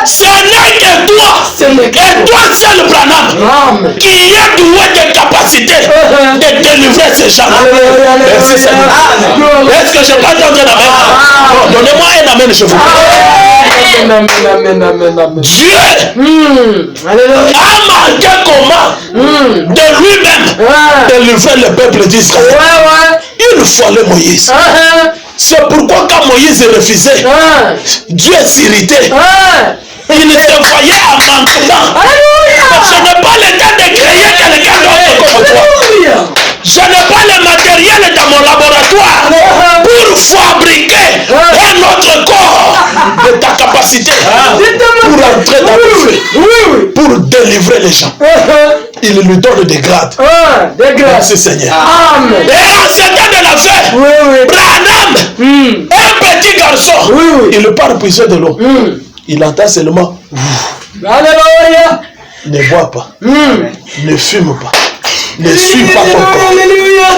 Ce n'est que toi, et toi seul, Branham, qui est doué de capacité de délivrer ces gens. Merci Seigneur. Est-ce que je peux entendre un amen? Donnez-moi un amen, je vous prie. Dieu a marqué comment de lui-même délivrer le peuple d'Israël. Il fallait Moïse. C'est pourquoi quand Moïse refusait, Dieu s'irritait. Il se voyait en manquement. Je n'ai pas le temps de créer quelqu'un d'autre comme toi. Je n'ai pas le matériel dans mon laboratoire pour fabriquer un autre corps de ta capacité pour entrer dans le feu, pour délivrer les gens. Il lui donne des grades. Merci Seigneur. Amen. Et en ce temps de la fête, Branham, un petit garçon, il part puiser de l'eau. Il entend seulement. Alléluia. Ne bois pas. Ne fume pas. Ne suis pas ton corps.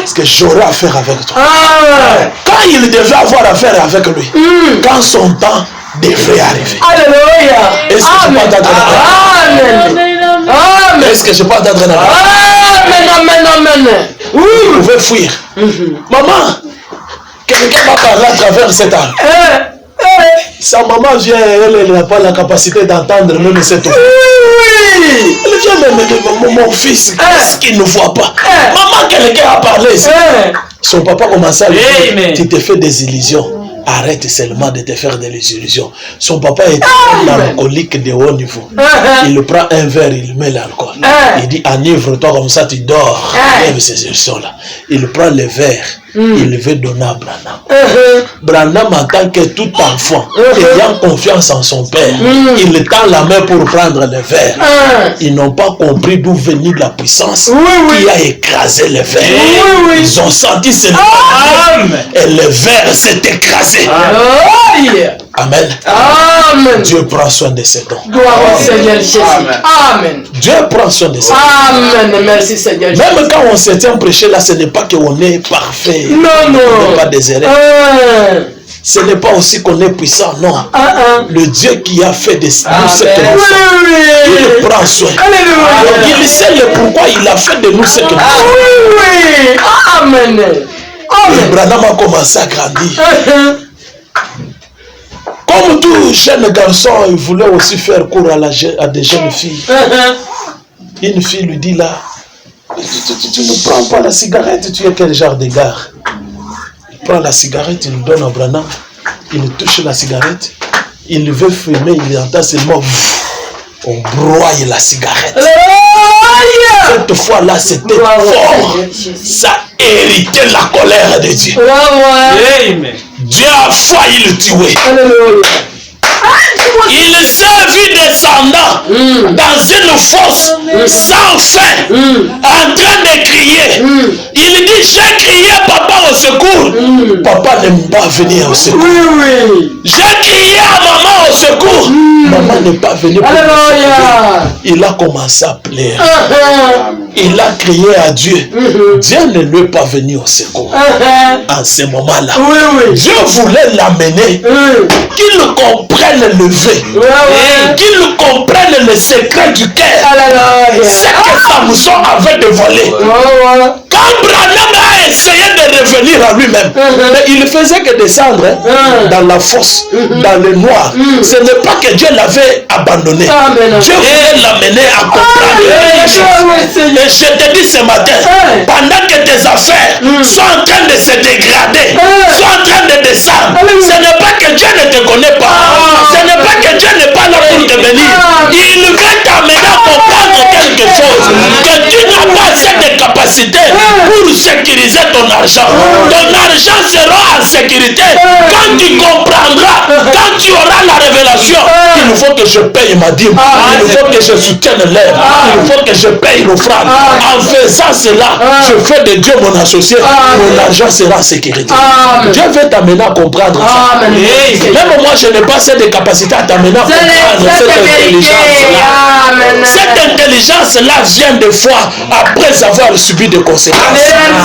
Parce que j'aurai affaire avec toi. Quand il devait avoir affaire avec lui, quand son temps devrait arriver. Alléluia. Est-ce que je peux entendre Amen. Est-ce que je peux entendre Amen. Vous pouvez fuir. Maman, quelqu'un va parler à travers cet arbre. Sa maman vient, elle n'a pas la capacité d'entendre même cette voix. Elle vient même, mon fils, qu'est-ce qu'il ne voit pas? Maman, quelqu'un a parlé. Son papa commence à lui dire, tu te fais des illusions. Arrête seulement de te faire des illusions. Son papa est un alcoolique de haut niveau. Il prend un verre, il met l'alcool. Il dit, enivre-toi comme ça, tu dors. Lève ces illusions-là. Il prend le verre. Il veut donner à Branham. Branham, en tant que tout enfant, ayant confiance en son père, il tend la main pour prendre le verre. Ils n'ont pas compris d'où venait la puissance qui a écrasé le verre. Ils ont senti ce et le verre s'est écrasé. Amen. Amen. Dieu prend soin de ses dons. Gloire au Seigneur Jésus. Amen. Dieu prend soin de ses dons. Amen. Merci Seigneur Jésus. Même quand on se tient prêcher là, ce n'est pas qu'on est parfait. Non. On n'est pas désiré. Ce n'est pas aussi qu'on est puissant, non. Le Dieu qui a fait de nous ce que nous sommes, il prend soin. Donc il sait le pourquoi il a fait de nous ce que nous sommes. Amen. Et Branham a commencé à grandir. Comme tout jeune garçon, il voulait aussi faire cours à des jeunes filles. Une fille lui dit là, tu ne prends pas la cigarette, tu es quel genre de gars? Il prend la cigarette, il lui donne à Branham, il touche la cigarette, il veut fumer, il entend seulement, on broye la cigarette. Cette fois-là, c'était fort. Ça héritait la colère de Dieu. Dieu a failli le tuer. Il s'est vu descendant dans une fosse sans fin, en train de crier. Il dit, j'ai crié papa au secours. Papa n'aime pas venir au secours. J'ai crié à maman au secours. Maman n'est pas venue pour me secourir. il a commencé à pleurer. Il a crié à Dieu. Dieu ne lui est pas venu au secours. En ce moment-là, Dieu voulait l'amener, qu'il comprenne le vœu, qu'il comprenne le secret du cœur. Ce que Samson avait dévoilé. Quand Branham a essayé de revenir à lui-même, mais il ne faisait que descendre dans la fosse, dans le noir. Ce n'est pas que Dieu l'avait abandonné. Dieu voulait l'amener à comprendre les choses. Et je te dis ce matin, pendant que tes affaires sont en train de se dégrader, sont en train de descendre, ce n'est pas que Dieu ne te connaît pas. Ce n'est pas que Dieu n'est pas là pour te bénir. Il veut t'amener à comprendre quelque chose. Que tu n'as pas cette capacité pour sécuriser ton argent. Ton argent sera en sécurité quand tu comprendras, quand tu auras la révélation. Il faut que je paye ma dîme. Il faut que je soutienne l'œuvre. Il faut que je paye l'offrande. En faisant cela, je fais de Dieu mon associé. Mon argent sera en sécurité. Dieu veut t'amener à comprendre ça. Même moi, je n'ai pas cette capacité à t'amener à comprendre cette intelligence-là. Cette intelligence-là vient des fois après avoir subi des conséquences.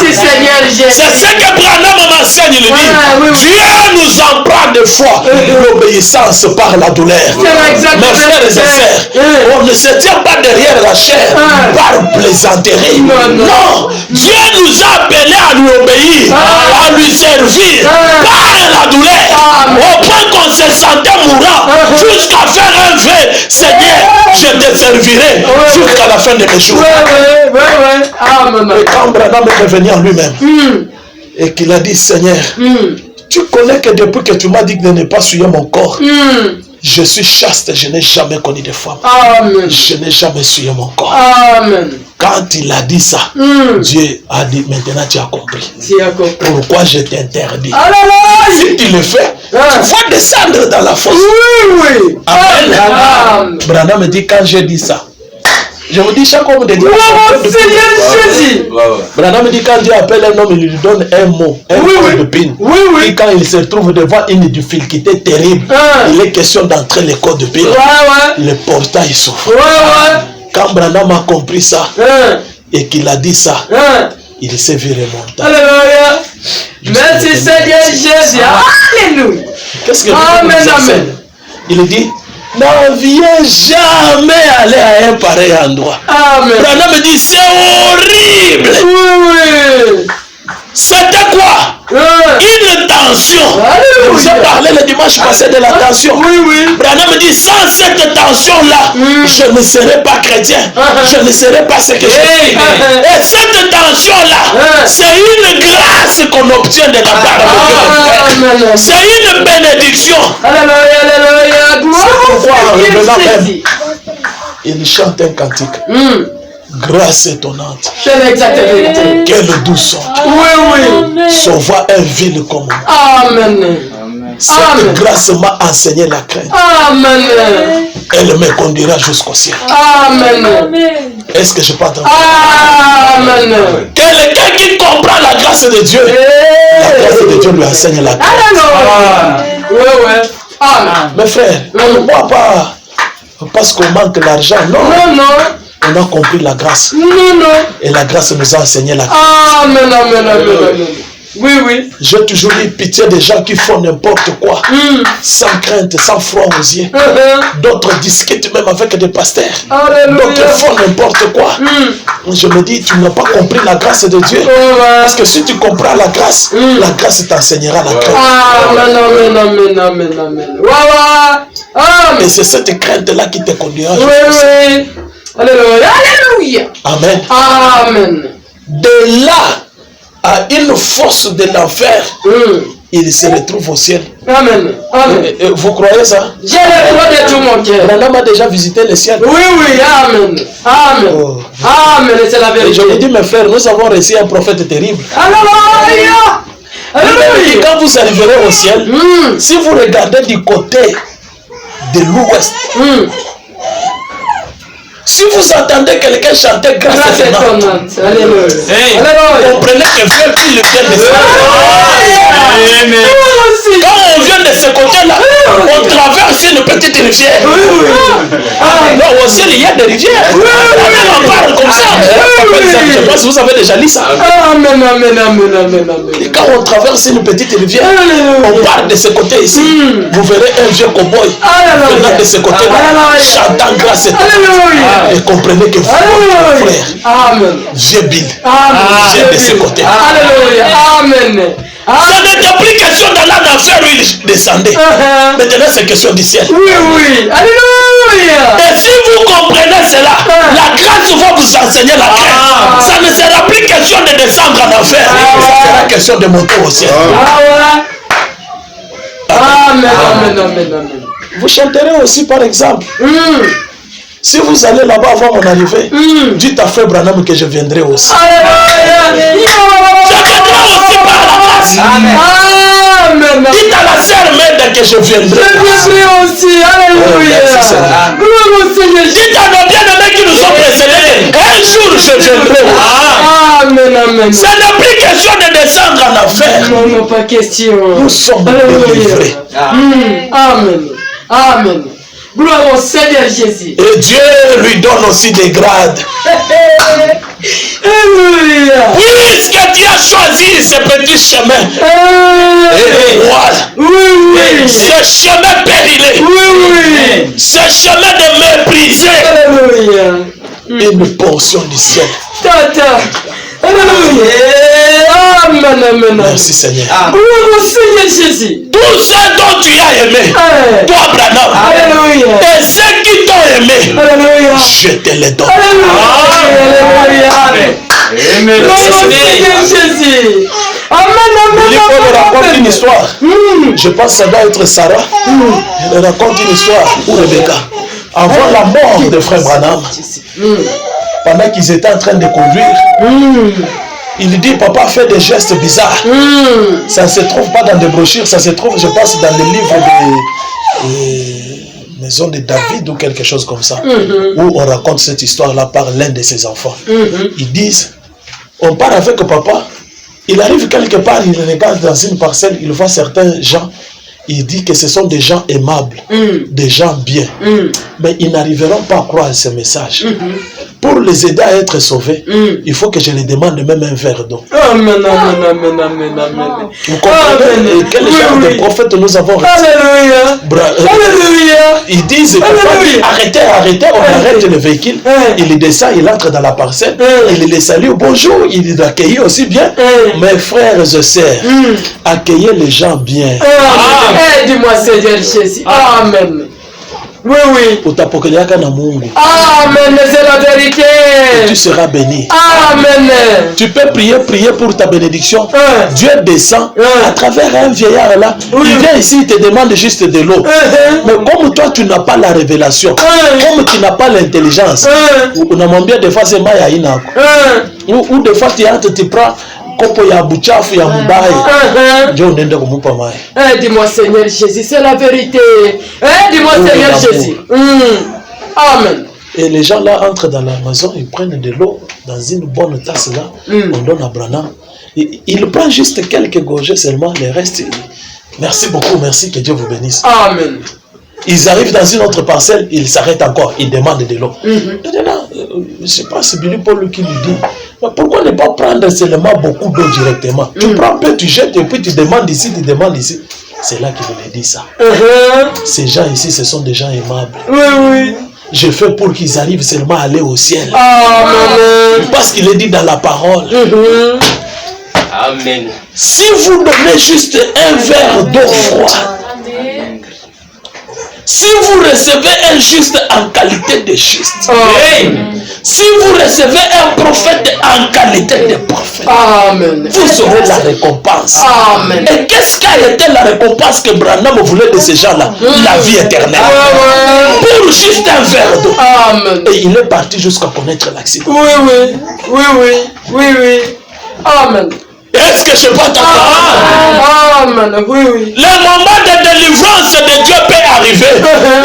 C'est ce que Branham m'enseigne. Il dit, Dieu nous en prend des fois l'obéissance par la douleur. Mes frères et sœurs, on ne se tient pas derrière la chair par plaisanterie. Non, Dieu nous a appelés à lui obéir, à lui servir par la douleur, au point qu'on se sentait mourant, jusqu'à faire un vœu. Seigneur, je te servirai jusqu'à la fin de mes jours. Et quand Branham est revenu en lui-même et qu'il a dit, Seigneur, tu connais que depuis que tu m'as dit de ne pas souiller mon corps, je suis chaste, je n'ai jamais connu de femme. Je n'ai jamais souillé mon corps. Quand il a dit ça, Dieu a dit, maintenant tu as compris. Pourquoi je t'interdis? Si tu le fais, tu vas descendre dans la fosse. Amen. Branham me dit, quand j'ai dit ça, je vous dis, chaque homme de Dieu. Branham me dit, quand Dieu appelle un homme, il lui donne un mot, un mot de pine. Et quand il se trouve devant une difficulté terrible, il est question d'entrer les codes de pine. Le portail s'ouvre. Quand Branham a compris ça, et qu'il a dit ça, il s'est vu remonter. Alléluia. Merci Seigneur Jésus. Alléluia. Qu'est-ce que Dieu enseigne? Il dit, n'enviez jamais aller à un pareil endroit. Branham me dit, c'est horrible. C'était quoi? Une tension. Vous avez parlé le dimanche passé de la tension. Branham me dit, sans cette tension-là, je ne serai pas chrétien. Je ne serai pas ce que je suis. Et cette tension-là, c'est une grâce qu'on obtient de la part de Dieu. C'est une bénédiction. C'est pourquoi en revenant même, il chante un cantique. Grâce étonnante. Quelle douceur. Son voix est vile comme moi. Cette grâce m'a enseigné la crainte. Elle me conduira jusqu'au ciel. Est-ce que je peux entendre? Quelqu'un qui comprend la grâce de Dieu, la grâce de Dieu lui enseigne la crainte. Mes frères, on ne voit pas parce qu'on manque l'argent. Non. On a compris la grâce. Et la grâce nous a enseigné la grâce. J'ai toujours eu pitié des gens qui font n'importe quoi, sans crainte, sans froid aux yeux. D'autres discutent même avec des pasteurs. D'autres font n'importe quoi. Je me dis, tu n'as pas compris la grâce de Dieu. Parce que si tu comprends la grâce t'enseignera la crainte. Et c'est cette crainte-là qui te conduira. Alléluia. Amen. De là à une force de l'enfer, il se retrouve au ciel. Vous croyez ça? J'ai le droit de tout mon cœur. Branham a déjà visité le ciel. Amen. C'est la vérité. Et je vous dis, mes frères, nous avons reçu un prophète terrible. Et quand vous arriverez au ciel, si vous regardez du côté de l'ouest, si vous entendez quelqu'un chanter grâce étonnante, comprenez que Dieu qui le vient de faire. Quand on vient de ce côté-là, on traverse une petite rivière. Non, au ciel, il y a des rivières. On parle comme ça. Je pense que vous avez déjà lu ça. Amen, amen, amen, amen, amen. Et quand on traverse une petite rivière, on part de ce côté ici. Vous verrez un vieux cow-boy venant de ce côté-là, chantant grâce à Dieu. Et comprenez que vous, frère, vieux Bill, vient de ce côté. Alléluia. Amen. Ça n'était plus question d'aller en enfer où il descendait. Maintenant, c'est question du ciel. Oui, oui. Alléluia. Et si vous comprenez cela, la grâce va vous enseigner la crainte. Ça ne sera plus question de descendre en enfer. Ça sera question de monter au ciel. Amen, amen, amen, amen. Vous chanterez aussi, par exemple. Si vous allez là-bas avant mon arrivée, dites à Frère Branham que je viendrai aussi. Je viendrai aussi par la grâce. Amen. Dites à la sœur Mède que je viendrai. Je viendrai aussi. Alléluia. Dites à nos bien-aimés qui nous sont précédés. Un jour je viendrai. Amen, amen. Ce n'est plus question de descendre en enfer. Non, non, pas question. Nous sommes délivrés. Amen. Amen. Gloire au Seigneur Jésus. Et Dieu lui donne aussi des grades. Alléluia. Puisque tu as choisi ce petit chemin. Et voilà. Oui, oui. Ce chemin périlé. Oui, oui. Ce chemin de mépriser. Alléluia. Une portion du ciel. Tata. Alléluia. Amen, amen. Merci Seigneur. Gloire au Seigneur Jésus. Tout ce dont tu as aimé, toi Branham, Alléluia. et ceux qui t'ont aimé, Alléluia. je te les donne. Alléluia. Amen. Gloire au Seigneur Jésus. Amen, amen. Il raconte une histoire. Je pense que ça doit être Sarah. Elle raconte une histoire où Rebecca, avant la mort de Frère Branham, pendant qu'ils étaient en train de conduire, il dit, papa fait des gestes bizarres. Ça ne se trouve pas dans des brochures, ça se trouve, je pense, dans les livres de Maison de David ou quelque chose comme ça, où on raconte cette histoire-là par l'un de ses enfants. Ils disent, on part avec papa, il arrive quelque part, il regarde dans une parcelle, il voit certains gens, il dit que ce sont des gens aimables, des gens bien, mais ils n'arriveront pas à croire ce message. Pour les aider à être sauvés, il faut que je les demande même un verre d'eau. Amen, amen, amen, amen, amen. Vous comprenez quel genre de prophète nous avons reçu? Alléluia. Alléluia. Ils disent, arrêtez, on arrête le véhicule. Il descend, il entre dans la parcelle, il les salue, bonjour, il les accueille aussi bien. Mes frères et sœurs, accueillez les gens bien. Aide-moi Seigneur Jésus. Amen. Oui, oui. Amen, c'est la vérité. Et tu seras béni. Amen. Tu peux prier pour ta bénédiction. Dieu descend à travers un vieillard là. Il vient ici, il te demande juste de l'eau. Mais comme toi, tu n'as pas la révélation, comme tu n'as pas l'intelligence, on a bien des fois c'est Maya Ina. Ou des fois tu prends. Dis-moi Seigneur Jésus, c'est la vérité. Dis-moi Seigneur Jésus. Amen. Et les gens là entrent dans la maison, ils prennent de l'eau dans une bonne tasse là, on donne à Branham. Il prend juste quelques gorgées seulement, le reste, merci beaucoup, merci, que Dieu vous bénisse. Amen. Ils arrivent dans une autre parcelle, ils s'arrêtent encore, ils demandent de l'eau. Maintenant, je ne sais pas, c'est Billy Paul qui lui dit, mais pourquoi ne pas prendre seulement beaucoup d'eau directement? Tu prends un peu, tu jettes et puis tu demandes ici, tu demandes ici. C'est là qu'il voulait dire ça. Ces gens ici, ce sont des gens aimables. Oui, oui. Je fais pour qu'ils arrivent seulement à aller au ciel. Amen. Parce qu'il est dit dans la parole. Amen. Si vous donnez juste un verre d'eau froide, si vous recevez un juste en qualité de juste, si vous recevez un prophète en qualité de prophète, Amen. Vous aurez la récompense. Amen. Et qu'est-ce qu'a été la récompense que Branham voulait de ces gens-là? La vie éternelle. Pour juste un verre d'eau. Amen. Et il est parti jusqu'à connaître l'accident. Oui, oui. Oui, oui. Oui, oui. Amen. Est-ce que je peux t'entendre? Amen. Oui, oui. Le moment de délivrance de Dieu peut arriver.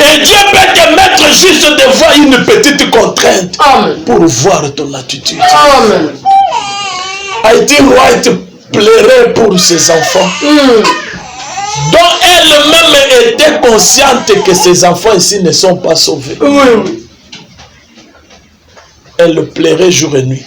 Et Dieu peut te mettre juste devant une petite contrainte. Amen. Pour voir ton attitude. Amen. I.T. Wright pleurait pour ses enfants. dont elle-même était consciente que ses enfants ici ne sont pas sauvés. Elle plairait jour et nuit.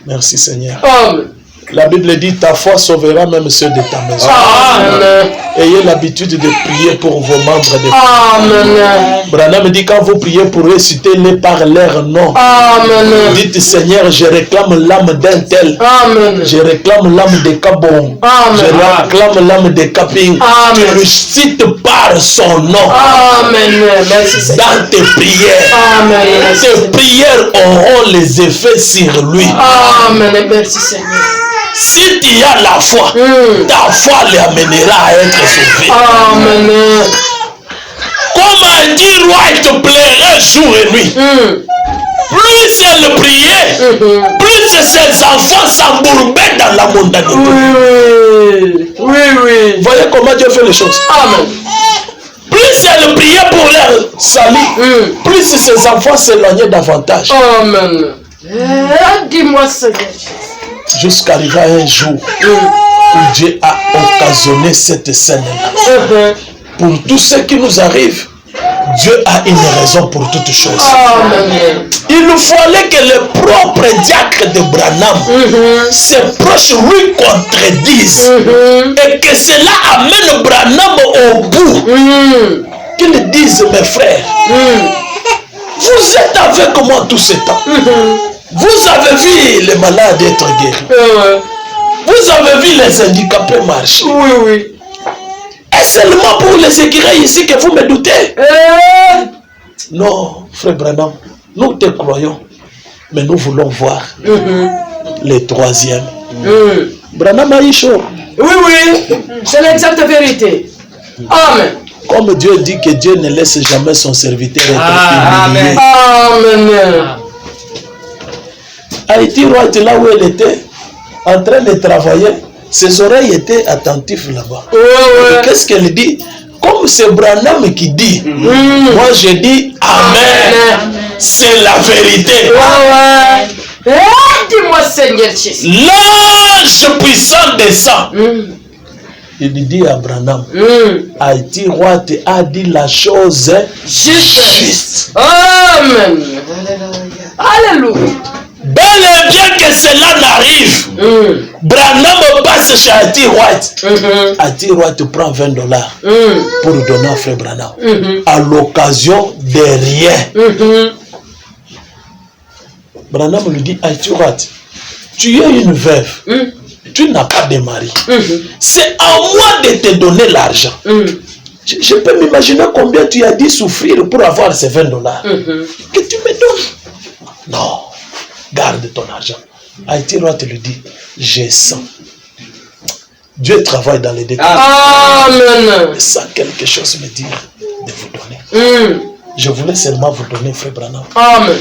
Merci Seigneur. Amen. La Bible dit, ta foi sauvera même ceux de ta maison. Amen. Ayez l'habitude de prier pour vos membres de Amen. Branham dit, quand vous priez pour eux, citez-les par leur nom. Amen. Dites, Seigneur, je réclame l'âme d'un tel. Amen. Je réclame l'âme de Kabon. Amen. Je réclame l'âme de Kaping. Amen. Tu le cites par son nom. Amen. Merci Seigneur. Dans tes prières. Amen. Tes prières auront les effets sur lui. Amen. Merci Seigneur. Si tu as la foi, ta foi l'amènera à être sauvé. Amen. Comme a dit roi, il te plairait jour et nuit. Plus elle priait, plus ses enfants s'embourbaient dans la montagne. Oui. Voyez comment Dieu fait les choses. Amen. Plus elle priait pour leur salut, plus ses enfants s'éloignaient davantage. Amen. Dis-moi Seigneur. Jusqu'à arriver un jour où Dieu a occasionné cette scène-là. Pour tout ce qui nous arrive, Dieu a une raison pour toutes choses. Amen. Il nous fallait que le propre diacre de Branham, ses proches lui contredisent et que cela amène Branham au bout. Qu'ils disent, mes frères, vous êtes avec moi tout ce temps. Vous avez vu les malades être guéris. Vous avez vu les handicapés marcher. Oui. Et seulement pour les écrire ici que vous me doutez. Non, frère Branham, nous te croyons, mais nous voulons voir le troisième. Branham a eu chaud. Oui, c'est l'exacte vérité. Amen. Comme Dieu dit que Dieu ne laisse jamais son serviteur être humilié. Amen. Haïti, roi était là où elle était, en train de travailler. Ses oreilles étaient attentives là-bas. Qu'est-ce qu'elle dit? Comme c'est Branham qui dit, moi je dis Amen. C'est la vérité. Dis-moi Seigneur Jésus. L'ange puissant descend. Il dit à Branham, Haïti, roi a dit la chose juste. Amen. Alléluia. Bel et bien que cela n'arrive, Branham passe chez Haïti White. Haïti White prend $20 pour donner à frère Branham à l'occasion de rien. Branham lui dit, Haïti White, tu es une veuve, tu n'as pas de mari. C'est à moi de te donner l'argent. Je peux m'imaginer combien tu as dû souffrir pour avoir ces $20 que tu me donnes. Non. Garde ton argent. Haïti roi te le dit, je sens. Dieu travaille dans les détails. Amen. Je sens quelque chose me dire de vous donner. Je voulais seulement vous donner, frère Branham. Amen.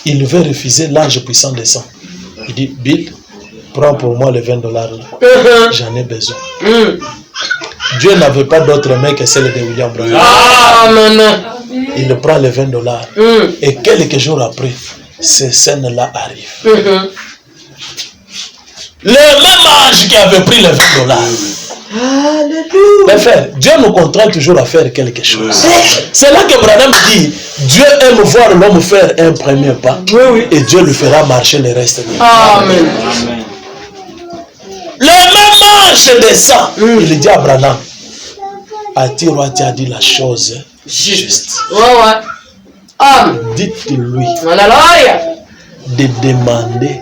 Il veut refuser, l'ange puissant descend. Il dit, Bill, prends pour moi les $20 là. J'en ai besoin. Dieu n'avait pas d'autre main que celle de William Branham. Amen. Il prend les $20 et quelques jours après, ces scènes-là arrivent. Le même ange qui avait pris les $20. Mais frère, Dieu nous contraint toujours à faire quelque chose. C'est là que Branham dit, Dieu aime voir l'homme faire un premier pas et Dieu lui fera marcher le reste. Amen. Le même ange descend. Il dit à Branham, Atiro a dit la chose juste. Dites-lui de demander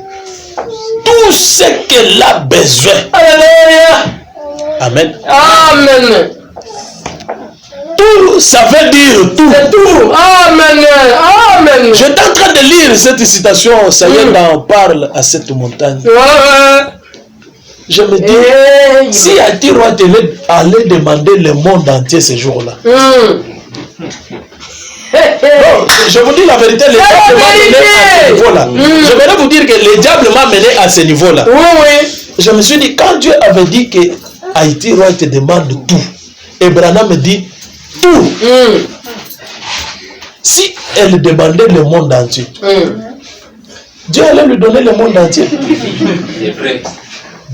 tout ce qu'elle a besoin. Amen. Amen. Tout, ça veut dire tout. C'est tout. Amen. Amen. J'étais en train de lire cette citation, ça y est, on parle à cette montagne. Je me dis, si Atiro allait demander le monde entier ce jour-là. Non, je vous dis la vérité, le diable m'a mené à ce niveau-là. Je voudrais vous dire que le diable m'a mené à ce niveau-là. Je me suis dit, quand Dieu avait dit que Haïti Roi te demande tout, et Branham me dit tout. Si elle demandait le monde entier, Dieu allait lui donner le monde entier.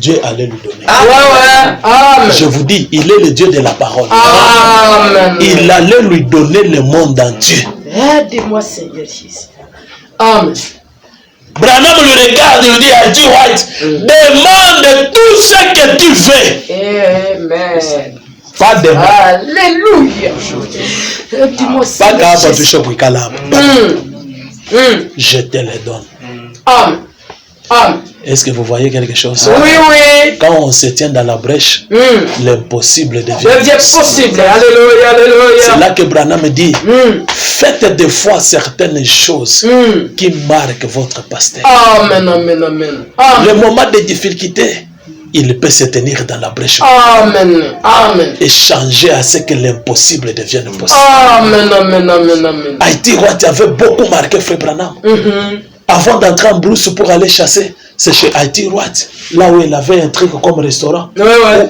Dieu allait lui donner. Amen. Je vous dis, il est le Dieu de la parole. Amen. Il allait lui donner le monde entier. Aide-moi, Seigneur Jésus. Amen. Branham le regarde, il dit à Dieu White, demande tout ce que tu veux. Amen. Pas de mal. Alléluia. Aide-moi, Pas Seigneur grave, Jésus. je te le donne. Amen. Amen. Est-ce que vous voyez quelque chose? Oui, oui. Quand on se tient dans la brèche, l'impossible devient possible. Alléluia, alléluia. C'est là que Branham dit, faites des fois certaines choses qui marquent votre pasteur. Amen, amen, amen. Amen. Le moment de difficulté, il peut se tenir dans la brèche. Amen, amen. Et changer à ce que l'impossible devienne possible. Amen, amen, amen, amen. Haïti Roite avait beaucoup marqué Frère Branham. Avant d'entrer en brousse pour aller chasser, c'est chez Haïti Roite, là où il avait un truc comme restaurant, où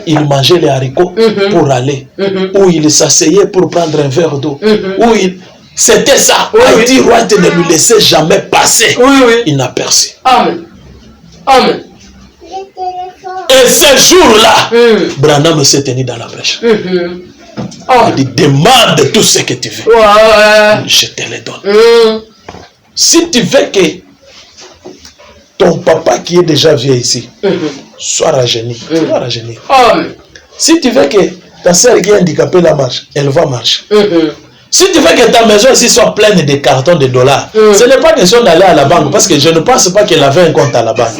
il mangeait les haricots pour aller, où il s'asseyait pour prendre un verre d'eau, où il... C'était ça. Haïti Roite ne lui laissait jamais passer inaperçu. Amen. Amen. Et ce jour-là, Branham s'est tenu dans la brèche. Il dit, demande tout ce que tu veux. Je te le donne. Si tu veux que ton papa qui est déjà vieux ici soit rajeuni, tu vas rajeunir. Si tu veux que ta soeur qui est handicapée la marche, elle va marcher. Si tu veux que ta maison ici soit pleine de cartons de dollars, ce n'est pas question d'aller à la banque, parce que je ne pense pas qu'elle avait un compte à la banque.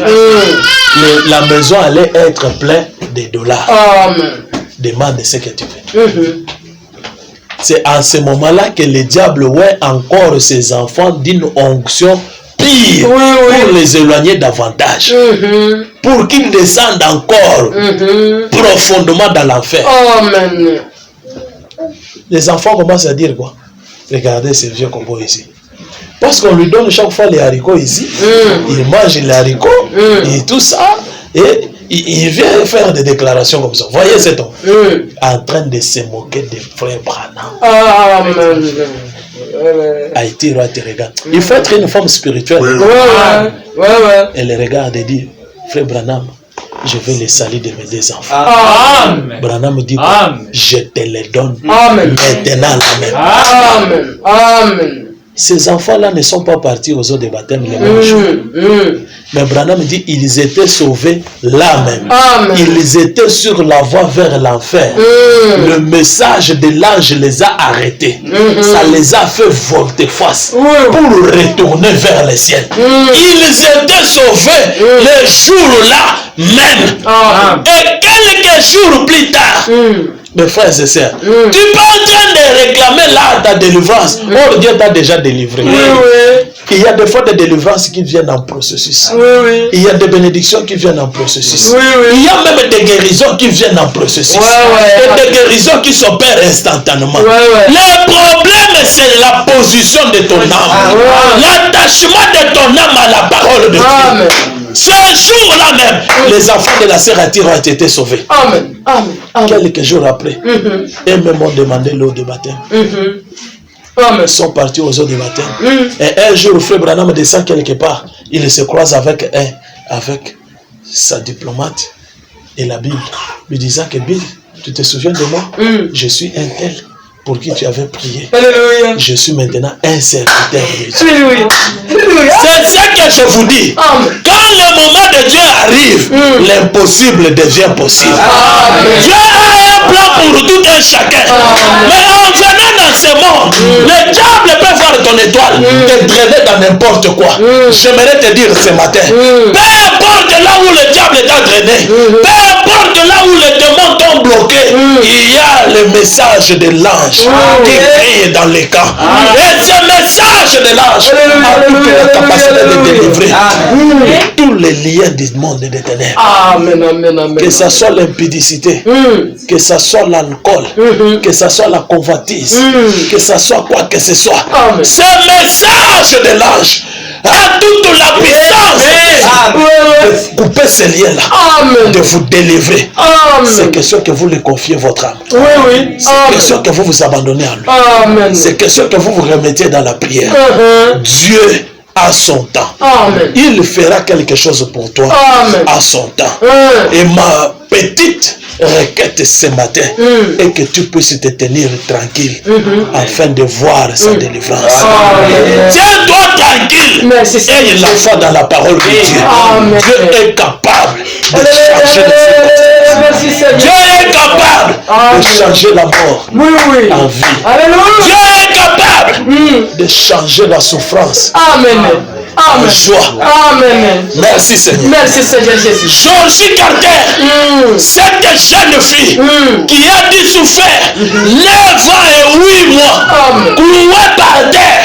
La maison allait être pleine de dollars. Demande ce que tu veux. C'est à ce moment-là que le diable ouait encore ses enfants d'une onction pire pour les éloigner davantage. Pour qu'ils descendent encore profondément dans l'enfer. Amen. Les enfants commencent à dire quoi? Regardez ce vieux combo ici. Parce qu'on lui donne chaque fois les haricots ici. Il mange les haricots et tout ça. Et il vient faire des déclarations comme ça. Voyez cet homme en train de se moquer des frères Branham. Amen. Haïti Roite te regarde. Il faut être une femme spirituelle. Elle regarde et dit, frère Branham, je vais les salir de mes deux enfants. Amen. Branham dit, je te les donne Amen. maintenant là même. Amen. Amen. Ces enfants-là ne sont pas partis aux eaux de baptême les mêmes jours. Mais Branham dit, ils étaient sauvés là même. Amen. Ils étaient sur la voie vers l'enfer. Le message de l'ange les a arrêtés. Ça les a fait volte-face pour retourner vers le ciel. Ils étaient sauvés le jour-là même. Et quelques jours plus tard, mes frères et sœurs, tu peux en train de réclamer là ta délivrance. Oh, Dieu t'a déjà délivré. Il y a des fois des délivrances qui viennent en processus. Il y a des bénédictions qui viennent en processus. Il y a même des guérisons qui viennent en processus. Et des guérisons qui s'opèrent instantanément. Le problème, c'est la position de ton âme. L'attachement de ton âme à la parole de Dieu. Ce jour-là même, les enfants de la sœur Haïti ont été sauvés. Amen. Quelques jours après, eux-mêmes m'ont demandé l'eau de baptême. Ils sont partis aux eaux de baptême. Et un jour, Frère Branham descend quelque part. Il se croise avec sa diplomate et la Bible, lui disant que Bill, tu te souviens de moi? Je suis un tel pour qui tu avais prié. Alléluia. Je suis maintenant un serviteur de Dieu. Alléluia. c'est ce que je vous dis. Quand le moment de Dieu arrive, L'impossible devient possible. Dieu a un plan pour tout un chacun. Mais en venant dans ce monde, le diable peut voir ton étoile, te traîner dans n'importe quoi. J'aimerais te dire ce matin, peu importe là où le diable t'a traîné, peu importe là où les démons t'ont bloqué, il y a le message de l'ange qui crie dans les camps. Et ce message de l'ange a toute la capacité de délivrer Tous les liens du monde des ténèbres. Amen, amen, amen. Que ce soit l'impudicité, que ce soit l'alcool, que ce soit la convoitise, que ce soit quoi que ce soit. Ce message de l'ange a toute la puissance de couper ces liens-là, de vous délivrer. C'est question que vous lui confiez votre âme. C'est question que vous vous abandonnez à lui. C'est question que vous vous remettiez dans la prière. Dieu à son temps. Amen. Il fera quelque chose pour toi Amen. à son temps. Et ma petite requête ce matin est que tu puisses te tenir tranquille afin de voir sa délivrance. Tiens-toi tranquille. Merci, et la foi dans la parole de Dieu. Amen. Dieu est capable de changer les circonstances. Dieu est capable de changer la mort en vie. Alléluia. Dieu est capable de changer la souffrance Amen. en joie. Amen. Merci Seigneur. Merci Seigneur Jésus. Georgie Carter, cette jeune fille qui a dû souffrir 9 ans et 8 mois, clouée par terre,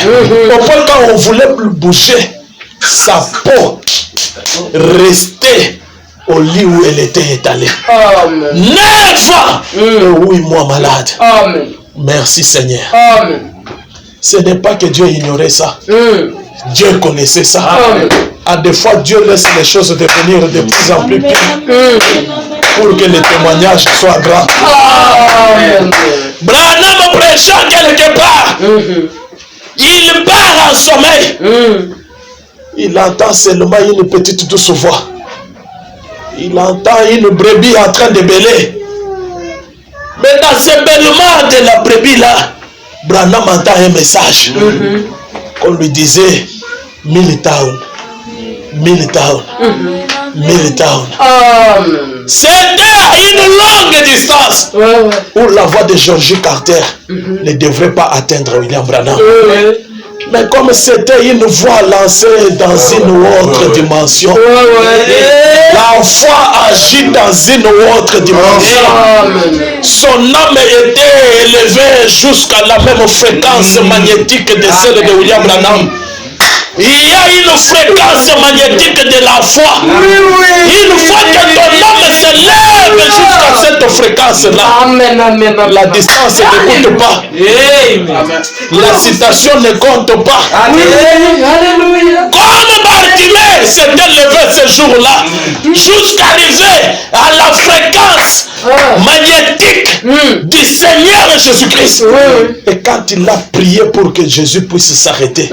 au point quand on voulait plus bouger, sa peau restait au lit où elle était étalée. Amen. 9 ans et 8 mois malade. Amen. Merci Seigneur. Amen. Ce n'est pas que Dieu ignorait ça. Dieu connaissait ça. Amen. À des fois, Dieu laisse les choses devenir de plus en plus pires pour que les témoignages soient grands. Amen. Branham prêchant quelque part, il part en sommeil. Il entend seulement une petite douce voix. Il entend une brebis en train de bêler. Mais dans ce bêlement de la brebis là, Branham entend un message. On lui disait Milltown, Milltown, Milltown. C'était à une longue distance où la voix de Georgie Carter ne devrait pas atteindre William Branham. Mais comme c'était une voix lancée dans une autre dimension, la foi agit dans une autre dimension. Son âme était élevée jusqu'à la même fréquence magnétique de celle de William Branham. Il y a une fréquence magnétique de la foi. Une fois que ton âme s'élève jusqu'à cette fréquence-là, la distance ne compte pas. La citation ne compte pas. Comme Bartimée s'est élevé ce jour-là, jusqu'à arriver à la fréquence magnétique du Seigneur Jésus-Christ. Et quand il a prié pour que Jésus puisse s'arrêter,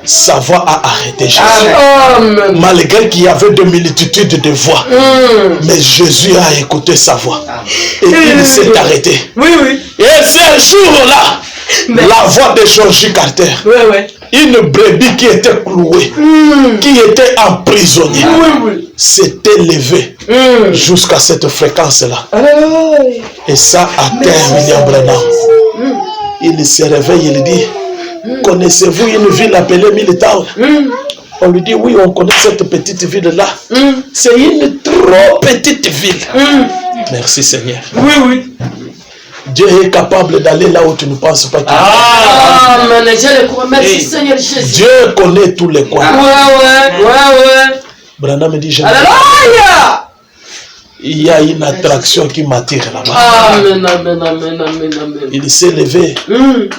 sa voix a arrêté Jésus. Malgré qu'il y avait de multitudes de voix, mais Jésus a écouté sa voix. Et il s'est arrêté. Et ce jour-là, la voix de Georgie Carter, une brebis qui était clouée, qui était emprisonnée, s'est élevée jusqu'à cette fréquence-là. Et ça atteint William Branham. Il se réveille, il dit: connaissez-vous une ville appelée Milltown? On lui dit: oui, on connaît cette petite ville-là. C'est une trop petite ville. Merci Seigneur. Dieu est capable d'aller là où tu ne penses pas qu'il Amen. Je le crois. Merci Seigneur Jésus. Dieu connaît tous les coins. Branham me dit: Alléluia. il y a une attraction qui m'attire là-bas. Amen, amen, amen, amen, amen. Il s'est levé,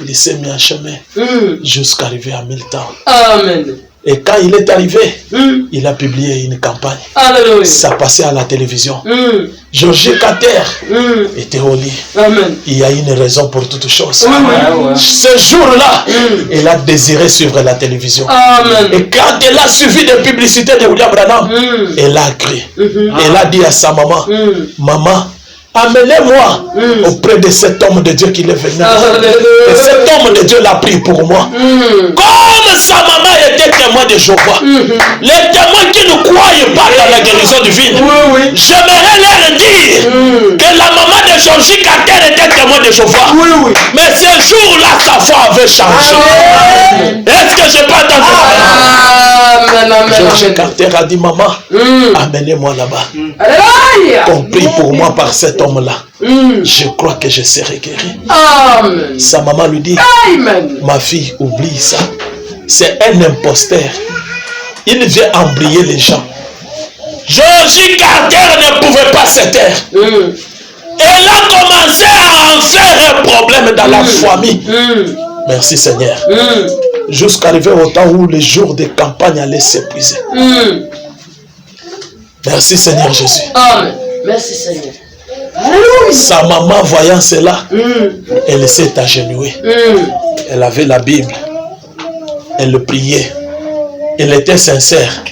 il s'est mis en chemin jusqu'à arriver à Milltown. Amen. Et quand il est arrivé, il a publié une campagne. Alléluia. Ça passait à la télévision. Georgie Carter était au lit. Amen. Il y a une raison pour toutes choses. Ce jour-là, elle a désiré suivre la télévision. Amen. Et quand elle a suivi des publicités de William Branham, elle a cru. Elle a dit à sa maman: maman, amenez-moi auprès de cet homme de Dieu qui est venu. Et cet homme de Dieu l'a pris pour moi. Comme sa maman était témoin de Jéhovah, les témoins qui ne croient pas dans la guérison divine, j'aimerais leur dire que la maman de Georgie Carter était témoin de Jéhovah. Mais ce jour-là, sa foi avait changé. Est-ce que je peux entendre ça? Georgie Carter a dit: maman, amenez-moi là-bas. Compris pour moi par cet homme-là. Je crois que je serai guéri. Amen. Sa maman lui dit: Amen. ma fille, oublie ça. C'est un imposteur. Il vient embrayer les gens. Georgie Carter ne pouvait pas se taire. Elle a commencé à en faire un problème dans la famille. Merci Seigneur. Jusqu'à arriver au temps où les jours de campagne allaient s'épuiser. Merci Seigneur Jésus. Amen. Merci Seigneur. Sa maman, voyant cela, elle s'est agenouillée. Elle avait la Bible. Elle le priait. Elle était sincère.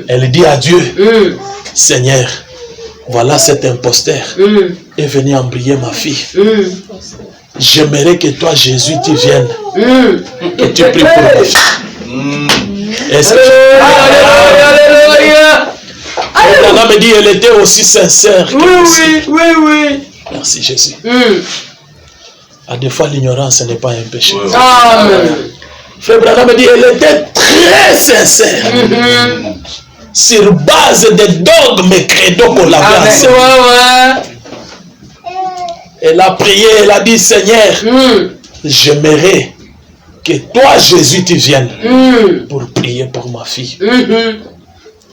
Elle dit à Dieu, Seigneur, voilà cet imposteur est venu embryer ma fille. J'aimerais que toi, Jésus, tu viennes et tu pries pour ma fille. Est-ce que Alléluia. Me dit, elle était aussi sincère que possible. Oui. Merci Jésus. À des fois, l'ignorance n'est pas un péché. Amen. Frère Branham me dit, elle était très sincère. Sur base des dogmes et credos qu'on l'avait enseigné. Elle a prié, elle a dit, Seigneur, j'aimerais que toi, Jésus, tu viennes pour prier pour ma fille.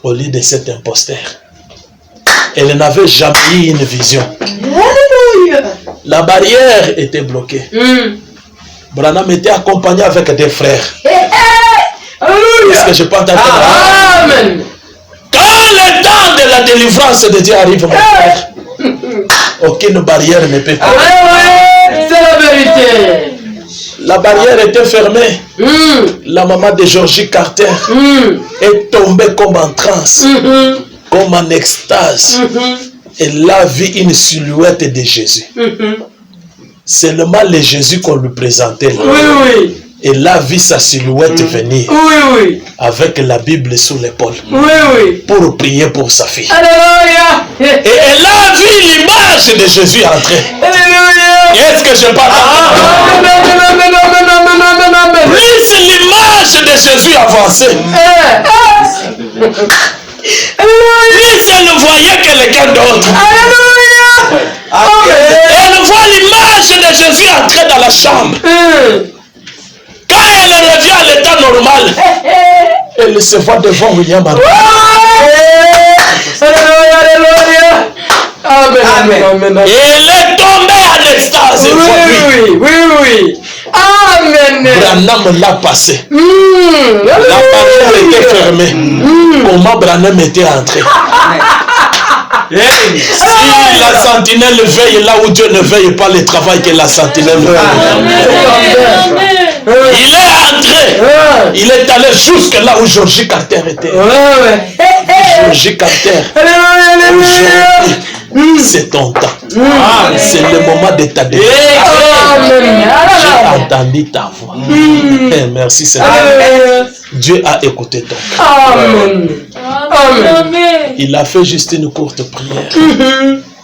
Au lieu de cet imposteur. Elle n'avait jamais eu une vision. La barrière était bloquée. Branham était accompagné avec des frères. Est-ce que je peux entendre? Amen. Quand le temps de la délivrance de Dieu arrive, mon frère, aucune barrière ne peut pas. C'est la vérité. La barrière était fermée. La maman de Georgie Carter est tombée comme en transe, comme en extase. Elle a vu une silhouette de Jésus. Seulement le Jésus qu'on lui présentait là. Elle a vu sa silhouette venir avec la Bible sous l'épaule pour prier pour sa fille. Alléluia. Et elle a vu l'image de Jésus entrer. Est-ce que je parle? Plus l'image de Jésus avançait, plus elle voyait quelqu'un d'autre. Elle voit l'image de Jésus entrer dans la chambre. Quand elle revient à l'état normal, elle se voit devant William Arthur. Amen. Et elle est tombée en extase. Oui. Amen. Branham l'a passé. La barrière était fermée. Comment Branham était entré? Si la sentinelle veille là où Dieu ne veille pas le travail que la sentinelle veille. Il est entré. Il est allé jusque là où Georgie Carter était. Georgie Carter. C'est ton temps. C'est le moment de ta délivrance. J'ai entendu ta voix. Merci Seigneur. Dieu a écouté ton cœur. Il a fait juste une courte prière.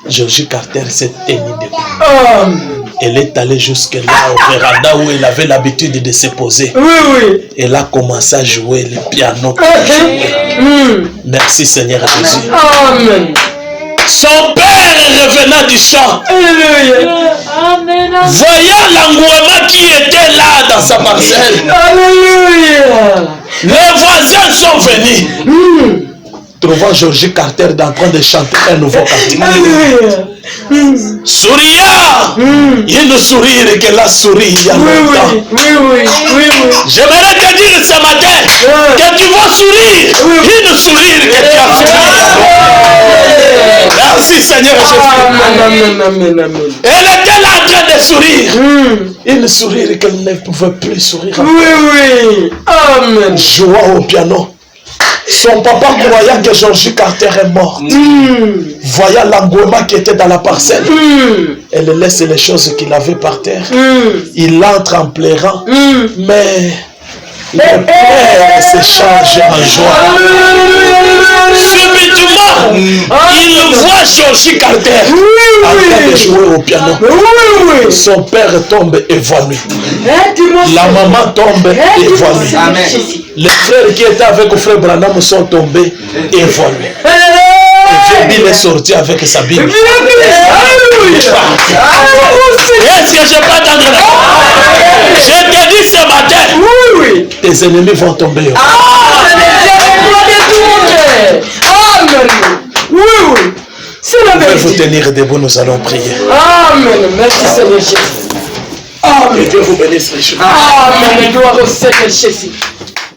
Georgie Carter s'est tenue debout. Elle est allée jusque là au véranda où elle avait l'habitude de se poser. Elle a commencé à jouer le piano. Merci Seigneur Jésus. Son père revenant du champ, voyant l'engouement qui était là dans sa parcelle, les voisins sont venus, trouvant Georgie Carter en train de chanter un nouveau cantique. Souriant, une sourire qu'elle a souri il y a longtemps. J'aimerais te dire ce matin que tu vas sourire, une sourire que tu as souri. Merci Seigneur Jésus. Elle était là en train de sourire. Une sourire qu'elle ne pouvait plus sourire. Amen. Joie au piano. Son papa croyant que Georgie Carter est morte. Voyant l'engouement qui était dans la parcelle. Elle laisse les choses qu'il avait par terre. Il entre en pleurant. Mais le père se change en joie. Subitement, il voit Georgie Carter en train de jouer au piano. Son père tombe évanoui. La maman tombe évanoui. Les frères qui étaient avec le frère Branham sont tombés évanoui. Et Bill est sorti avec sa Bible. Est-ce que je peux t'entendre? Je te dis ce matin, tes ennemis vont tomber. Amen. C'est la vérité. Vous tenir debout, nous allons prier. Amen. Merci Seigneur Jésus. Amen. Dieu vous bénisse, les choses. Amen. Gloire au Seigneur Jésus.